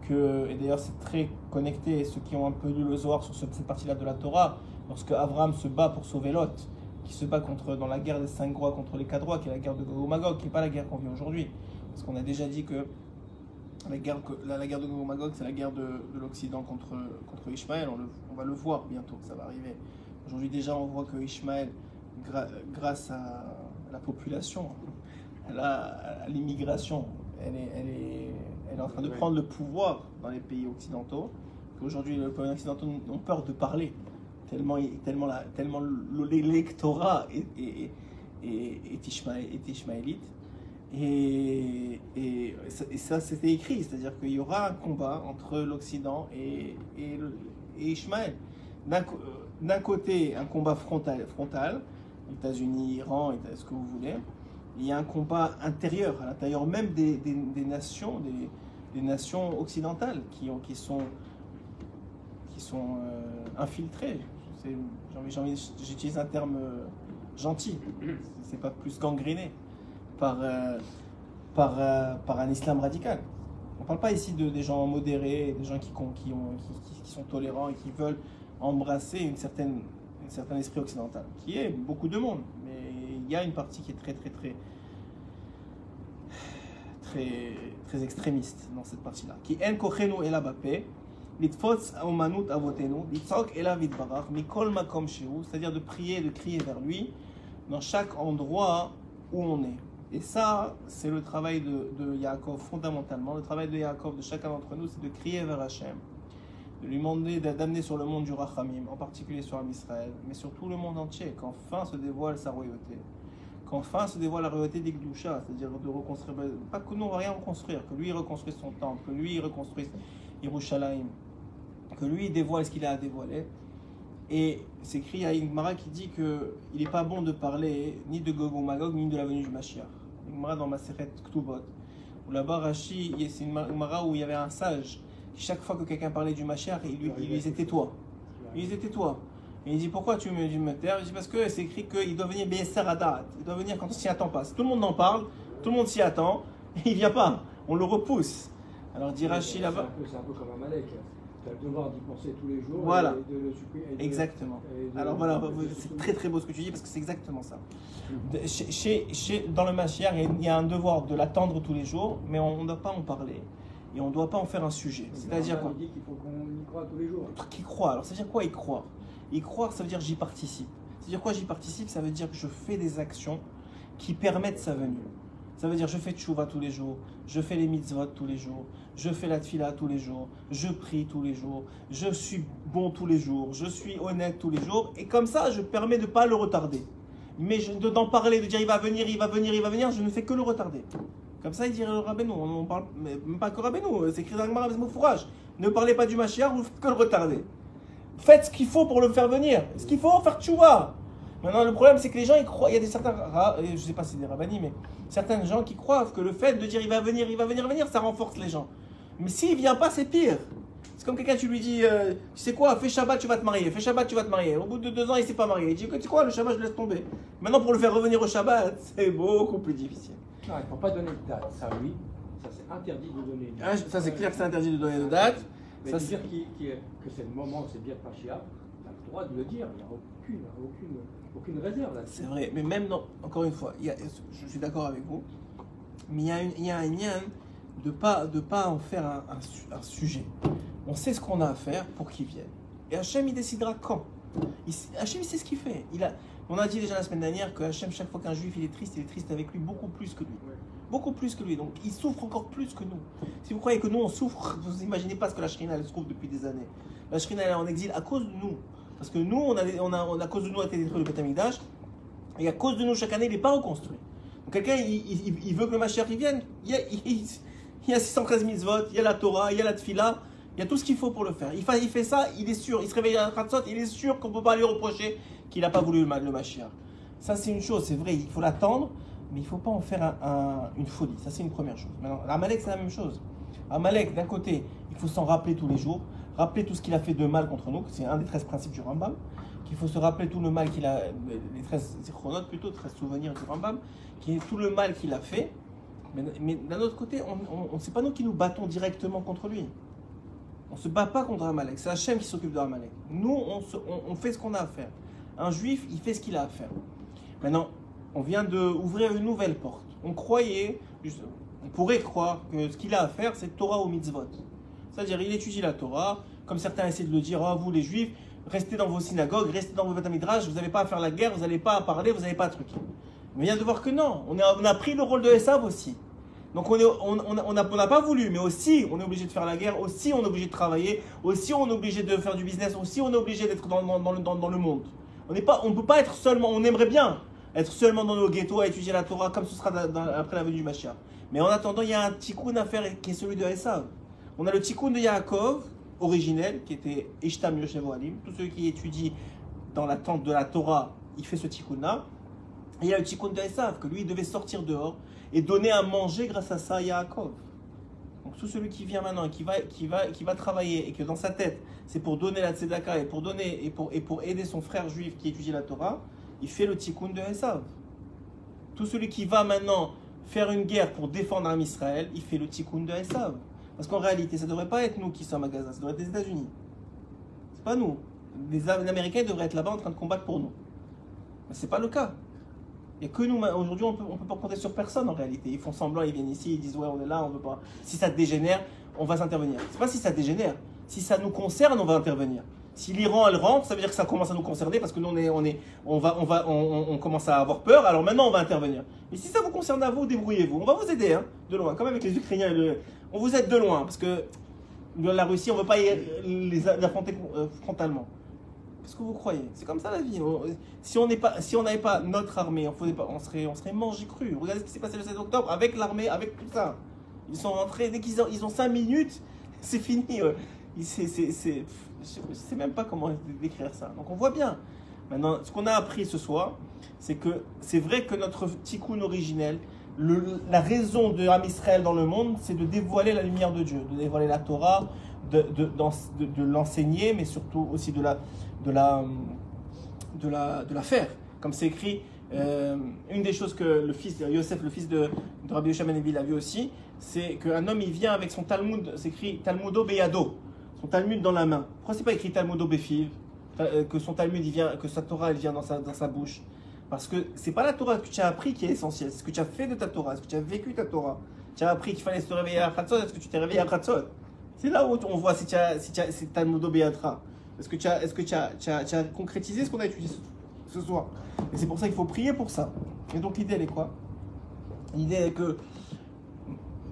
que, et d'ailleurs c'est très connecté, ceux qui ont un peu lu le Zohar sur cette partie-là de la Torah, lorsque Avraham se bat pour sauver Lot, qui se bat dans la guerre des 5 rois contre les 4 rois, qui est la guerre de Gog et Magog, qui n'est pas la guerre qu'on vit aujourd'hui. Parce qu'on a déjà dit que la guerre de Gog et Magog, c'est la guerre de l'Occident contre Ishmaël. On va le voir bientôt, ça va arriver. Aujourd'hui déjà, on voit que Ishmaël, grâce à la population, à l'immigration, elle est en train de prendre le pouvoir dans les pays occidentaux. Aujourd'hui, les pays occidentaux ont peur de parler. Tellement l'électorat est ishmaélite. Et ça, c'était écrit, c'est-à-dire qu'il y aura un combat entre l'Occident et Ishmaël. D'un côté, un combat frontal, États-Unis, Iran, ce que vous voulez. Il y a un combat intérieur, à l'intérieur même des nations occidentales qui sont infiltrées. J'utilise un terme gentil, c'est pas plus gangréné par un islam radical. On ne parle pas ici des gens modérés, des gens qui sont tolérants et qui veulent embrasser un certain esprit occidental, qui est beaucoup de monde, mais il y a une partie qui est très extrémiste dans cette partie-là. Qui en kochenu el abapé, litfotz omanut avotenu, litzok elav yitbarach, mikol makom shehu, c'est-à-dire de prier, de crier vers lui dans chaque endroit où on est. Et ça, c'est le travail de Yaakov fondamentalement. Le travail de Yaakov, de chacun d'entre nous, c'est de crier vers Hachem, de lui demander d'amener sur le monde du Rachamim, en particulier sur Israël, mais sur tout le monde entier, qu'enfin se dévoile sa royauté. Qu'enfin se dévoile la royauté d'Ikdusha, c'est-à-dire de reconstruire, pas que nous on va rien reconstruire, que lui reconstruise son temple, que lui reconstruise Yerushalayim, que lui dévoile ce qu'il a à dévoiler. Et c'est écrit, il y a une Gemara qui dit qu'il n'est pas bon de parler ni de Gog ou Magog, ni de la venue du Mashiach. Une Gemara dans Maseret Ktubot, où là-bas Rashi, c'est une Gemara où il y avait un sage, qui chaque fois que quelqu'un parlait du Mashiach, il lui disait tais-toi. Il disait tais-toi. Et il dit pourquoi tu me taire? Il dit parce que c'est écrit qu'il doit venir Be'eser Hadat, il doit venir quand on s'y attend pas. Tout le monde en parle, tout le monde s'y attend, et il vient pas, on le repousse. Alors dit Rashi là-bas. C'est un peu comme un Malek. Tu as le devoir d'y penser tous les jours. Voilà. Et de le supprimer. Exactement. Alors voilà, c'est très très beau ce que tu dis parce que c'est exactement ça. Dans le Mashiach, il y a un devoir de l'attendre tous les jours, mais on ne doit pas en parler. Et on ne doit pas en faire un sujet. C'est-à-dire quoi? Il dit qu'il faut qu'on y croit tous les jours. Qui croit? Alors ça veut dire quoi y croire? Y croire, ça veut dire j'y participe. Ça veut dire quoi j'y participe? Ça veut dire que je fais des actions qui permettent sa venue. Ça veut dire je fais tchouva tous les jours, je fais les mitzvot tous les jours, je fais la tfila tous les jours, je prie tous les jours, je suis bon tous les jours, je suis honnête tous les jours, et comme ça je permets de ne pas le retarder. Mais d'en parler, de dire il va venir, je ne fais que le retarder. Comme ça, il dirait le Rabbeinu. On parle même pas que Rabbeinu, c'est écrit dans le Gemara, c'est fourrage. Ne parlez pas du Mashiach, vous faites que le retarder. Faites ce qu'il faut pour le faire venir. Ce qu'il faut, faire tchouva. Maintenant, le problème, c'est que les gens, ils croient. Il y a certains, je sais pas si c'est des rabbinis, mais certains gens qui croient que le fait de dire il va venir, ça renforce les gens. Mais s'il vient pas, c'est pire. C'est comme quelqu'un, tu lui dis, tu sais quoi, fais Shabbat, tu vas te marier. Fais Shabbat, tu vas te marier. Au bout de 2 ans, il s'est pas marié. Il dit, tu sais quoi, le Shabbat, je laisse tomber. Maintenant, pour le faire revenir au Shabbat, c'est beaucoup plus difficile. Non, il ne faut pas donner de date. Ça, oui, ça c'est interdit de donner une date. Ça, c'est clair que c'est interdit de donner de date. Mais Ça, dire que c'est le moment, c'est bien de Mashiach, tu as le droit de le dire. Il n'y a aucune réserve là-dessus. C'est vrai, mais même non, encore une fois, je suis d'accord avec vous, mais il y a un lien de pas en faire un sujet. On sait ce qu'on a à faire pour qu'il vienne. Et Hachem, il décidera quand. Hachem, il sait ce qu'il fait. On a dit déjà la semaine dernière que Hachem, chaque fois qu'un juif il est triste avec lui beaucoup plus que lui. Ouais. Beaucoup plus que lui. Donc il souffre encore plus que nous. Si vous croyez que nous on souffre, vous imaginez pas ce que la Shrina elle souffre depuis des années. La Shrina elle est en exil à cause de nous. Parce que nous, à cause de nous, a été détruit le Beth Amikdash. Et à cause de nous, chaque année, il n'est pas reconstruit. Donc quelqu'un, il veut que le Mashiach il vienne. Il y a 613 mitzvot, il y a la Torah, il y a la Tfila, il y a tout ce qu'il faut pour le faire. Il fait ça, il est sûr. Il se réveille à Khatsot, il est sûr qu'on ne peut pas lui reprocher qu'il n'a pas voulu le Mashiach. Ça, c'est une chose, c'est vrai, il faut l'attendre, mais il ne faut pas en faire une folie. Ça, c'est une première chose. Maintenant, Amalek, c'est la même chose. Amalek, d'un côté, il faut s'en rappeler tous les jours. Rappeler tout ce qu'il a fait de mal contre nous, c'est un des 13 principes du Rambam, qu'il faut se rappeler tout le mal qu'il a, les 13 chronotes plutôt, 13 souvenirs du Rambam, qui est tout le mal qu'il a fait, mais d'un autre côté, c'est pas nous qui nous battons directement contre lui. On se bat pas contre Amalek, c'est Hachem qui s'occupe de Amalek. Nous, on fait ce qu'on a à faire. Un juif, il fait ce qu'il a à faire. Maintenant, on vient d'ouvrir une nouvelle porte. On pourrait croire que ce qu'il a à faire, c'est Torah ou mitzvot. C'est-à-dire, il étudie la Torah, comme certains essaient de le dire, oh, vous les juifs, restez dans vos synagogues, restez dans vos Beth Midrash, vous n'avez pas à faire la guerre, vous n'avez pas à parler, vous n'avez pas à truquer. Mais il vient de voir que non, on a pris le rôle de Esav aussi. Donc on n'a pas voulu, mais aussi on est obligé de faire la guerre, aussi on est obligé de travailler, aussi on est obligé de faire du business, aussi on est obligé d'être dans le monde. On ne peut pas être seulement, on aimerait bien être seulement dans nos ghettos à étudier la Torah comme ce sera après la venue du Mashiach. Mais en attendant, il y a un tikkun à faire qui est celui de Esav. On a le tikkun de Yaakov, originel, qui était Ishtam Yoshev Ohalim. Tous ceux qui étudient dans la tente de la Torah, il fait ce tikkun-là. Et il y a le tikkun de Esav, que lui, il devait sortir dehors et donner à manger grâce à ça à Yaakov. Donc tout celui qui vient maintenant et qui va travailler et que dans sa tête, c'est pour donner la tzedaka et pour aider son frère juif qui étudie la Torah, il fait le tikkun de Esav. Tout celui qui va maintenant faire une guerre pour défendre un Israël, il fait le tikkun de Esav. Parce qu'en réalité, ça ne devrait pas être nous qui sommes à Gaza, ça devrait être les États-Unis. C'est pas nous. Les Américains devraient être là-bas en train de combattre pour nous. Mais c'est pas le cas. Il n'y a que nous, aujourd'hui, on peut pas compter sur personne en réalité. Ils font semblant, ils viennent ici, ils disent ouais, on est là, on veut pas. Si ça dégénère, on va s'intervenir. C'est pas si ça dégénère. Si ça nous concerne, on va intervenir. Si l'Iran, elle rentre, ça veut dire que ça commence à nous concerner parce que nous, on commence à avoir peur, alors maintenant, on va intervenir. Mais si ça vous concerne à vous, débrouillez-vous. On va vous aider, hein, de loin. Comme avec les Ukrainiens, on vous aide de loin parce que la Russie, on ne veut pas les affronter frontalement. Qu'est-ce que vous croyez? C'est comme ça la vie. Si on n'avait pas notre armée, on serait mangé cru. Regardez ce qui s'est passé le 7 octobre avec l'armée, avec tout ça. Ils sont rentrés, dès qu'ils ont 5 minutes, c'est fini. Je ne sais même pas comment décrire ça. Donc on voit bien. Maintenant, ce qu'on a appris ce soir, c'est que c'est vrai que notre tikkun originel, la raison de Am Israël dans le monde, c'est de dévoiler la lumière de Dieu, de dévoiler la Torah, de l'enseigner, mais surtout aussi de la faire. Comme c'est écrit, une des choses que le fils de Yosef, le fils de Rabbi Yoshua ben Levi, a vu aussi, c'est qu'un homme, il vient avec son Talmud, c'est écrit Talmudo Beyado, son Talmud dans la main. Pourquoi c'est pas écrit Talmudo Befiv, que son Talmud, que sa Torah, elle vient dans sa bouche? Parce que c'est pas la Torah que tu as appris qui est essentielle, c'est ce que tu as fait de ta Torah, est-ce que tu as vécu ta Torah. Tu as appris qu'il fallait se réveiller à Khatzot, est-ce que tu t'es réveillé à Khatzot? C'est là où on voit si tu c'est Talmudo Beyatra. Est-ce que tu as concrétisé ce qu'on a étudié ce soir? Et c'est pour ça qu'il faut prier pour ça. Et donc l'idée, elle est quoi? L'idée est que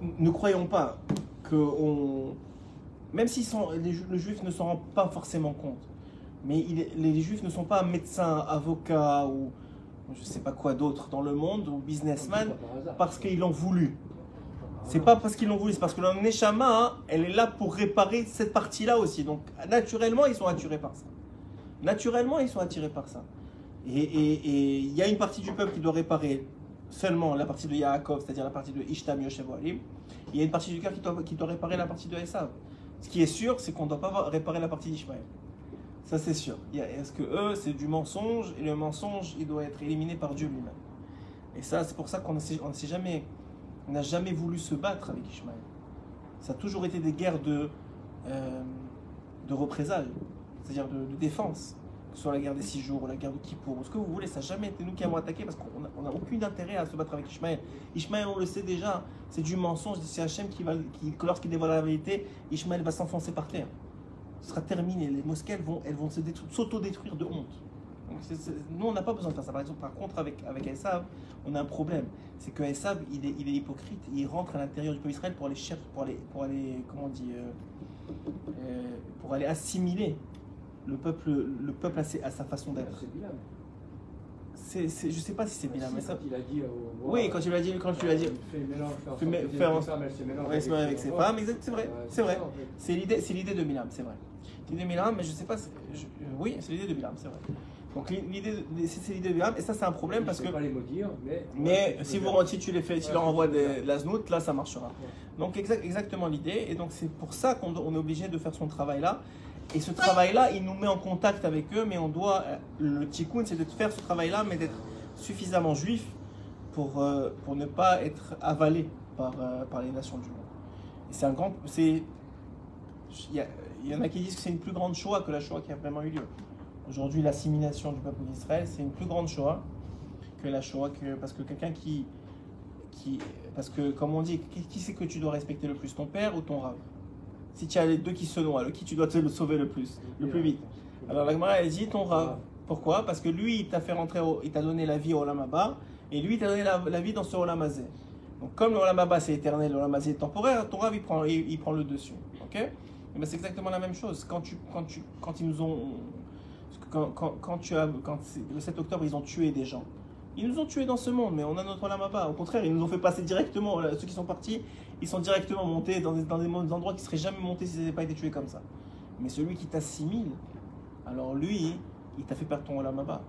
ne croyons pas que même si le juif ne s'en rend pas forcément compte, mais les juifs ne sont pas médecins, avocats ou je ne sais pas quoi d'autre dans le monde, ou businessmen, parce qu'ils l'ont voulu. C'est pas parce qu'ils l'ont voulu, c'est parce que leur Neshama, elle est là pour réparer cette partie-là aussi. Donc, naturellement, ils sont attirés par ça. Naturellement, ils sont attirés par ça. Et il y a une partie du peuple qui doit réparer seulement la partie de Yaakov, c'est-à-dire la partie de Ishtam, Yoshev, Olim. Il y a une partie du cœur qui doit réparer la partie de Esav. Ce qui est sûr, c'est qu'on ne doit pas réparer la partie d'Ishmaël. Ça, c'est sûr. Est-ce que eux, c'est du mensonge, et le mensonge, il doit être éliminé par Dieu lui-même. Et ça, c'est pour ça qu'on n'a jamais voulu se battre avec Ishmaël. Ça a toujours été des guerres de représailles, c'est-à-dire de défense. Que ce soit la guerre des 6 jours ou la guerre de Kippour, ou ce que vous voulez, ça n'a jamais été nous qui avons attaqué parce qu'on n'a aucun intérêt à se battre avec Ishmaël. Ishmaël, on le sait déjà, c'est du mensonge, c'est Hachem que lorsqu'il dévoile la vérité, Ishmaël va s'enfoncer par terre. Ce sera terminé, les mosquées elles vont s'auto-détruire de honte. Donc nous, on n'a pas besoin de faire ça. Par contre, avec Esav, on a un problème. C'est que Esav, il est hypocrite, il rentre à l'intérieur du peuple d'Israël pour aller assimiler le peuple à sa façon d'être. Je ne sais pas si c'est Bilam, mais ça. Quand il a dit oui, quand tu l'as dit. Fait mélange, se mélanger avec ses femmes, c'est vrai. C'est l'idée de Bilam, c'est vrai. L'idée de Bilam, mais je ne sais pas. Oui, c'est l'idée de Bilam, c'est vrai. Donc c'est l'idée de Bilam, et ça c'est un problème parce que. Pas les maudire, mais si tu leur envoies de la znout, là ça marchera. Donc exactement l'idée, et donc c'est pour ça qu'on est obligé de faire son travail là. Et ce travail-là, il nous met en contact avec eux, mais on doit, le tikkun, c'est de faire ce travail-là, mais d'être suffisamment juif pour ne pas être avalé par les nations du monde. Et il y en a qui disent que c'est une plus grande Shoah que la Shoah qui a vraiment eu lieu. Aujourd'hui, l'assimilation du peuple d'Israël, c'est une plus grande Shoah que la Shoah, parce que quelqu'un parce que, comme on dit, qui c'est que tu dois respecter le plus, ton père ou ton rav? Si tu as les deux qui se noient, qui tu dois te le sauver le plus vite? Alors la Gemara, elle dit ton Rav. Pourquoi? Parce que lui, il t'a fait rentrer, il t'a donné la vie au Olam Haba, et lui, il t'a donné la vie dans ce Olam Hazé. Donc comme le Olam Haba c'est éternel, le Olam Hazé est temporaire, ton Rav il prend le dessus. Ok? Et ben, c'est exactement la même chose. Quand ils nous ont, le 7 octobre, ils ont tué des gens. Ils nous ont tués dans ce monde, mais on a notre Olam Haba. Au contraire, ils nous ont fait passer directement. Ceux qui sont partis, ils sont directement montés dans des endroits qui ne seraient jamais montés s'ils n'avaient pas été tués comme ça. Mais celui qui t'assimile, alors lui, il t'a fait perdre ton Olam Haba.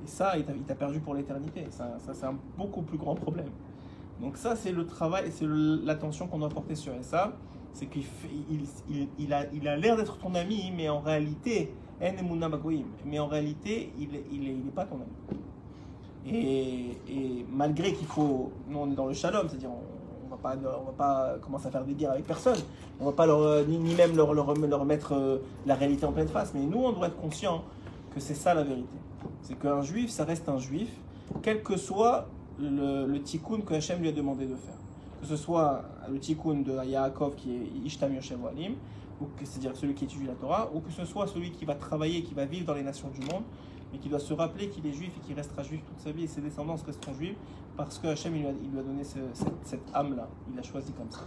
Et ça, il t'a perdu pour l'éternité. Ça c'est un beaucoup plus grand problème. Donc ça, c'est le travail, c'est l'attention qu'on doit porter sur ça. C'est qu'il a l'air d'être ton ami, mais en réalité, mais en réalité, il n'est pas ton ami. Et malgré nous on est dans le shalom, c'est-à-dire on va pas commencer à faire des guerres avec personne, on va pas ni même leur mettre la réalité en pleine face, mais nous on doit être conscient que c'est ça la vérité. C'est qu'un juif, ça reste un juif, quel que soit le tikkun que Hachem lui a demandé de faire. Que ce soit le tikkun de Yaakov qui est Ishtam Yoshev Olim, c'est-à-dire celui qui étudie la Torah, ou que ce soit celui qui va travailler, qui va vivre dans les nations du monde, mais qui doit se rappeler qu'il est juif et qu'il restera juif toute sa vie, et ses descendants resteront juifs, parce que Hachem il lui a donné cette âme-là, il l'a choisi comme ça.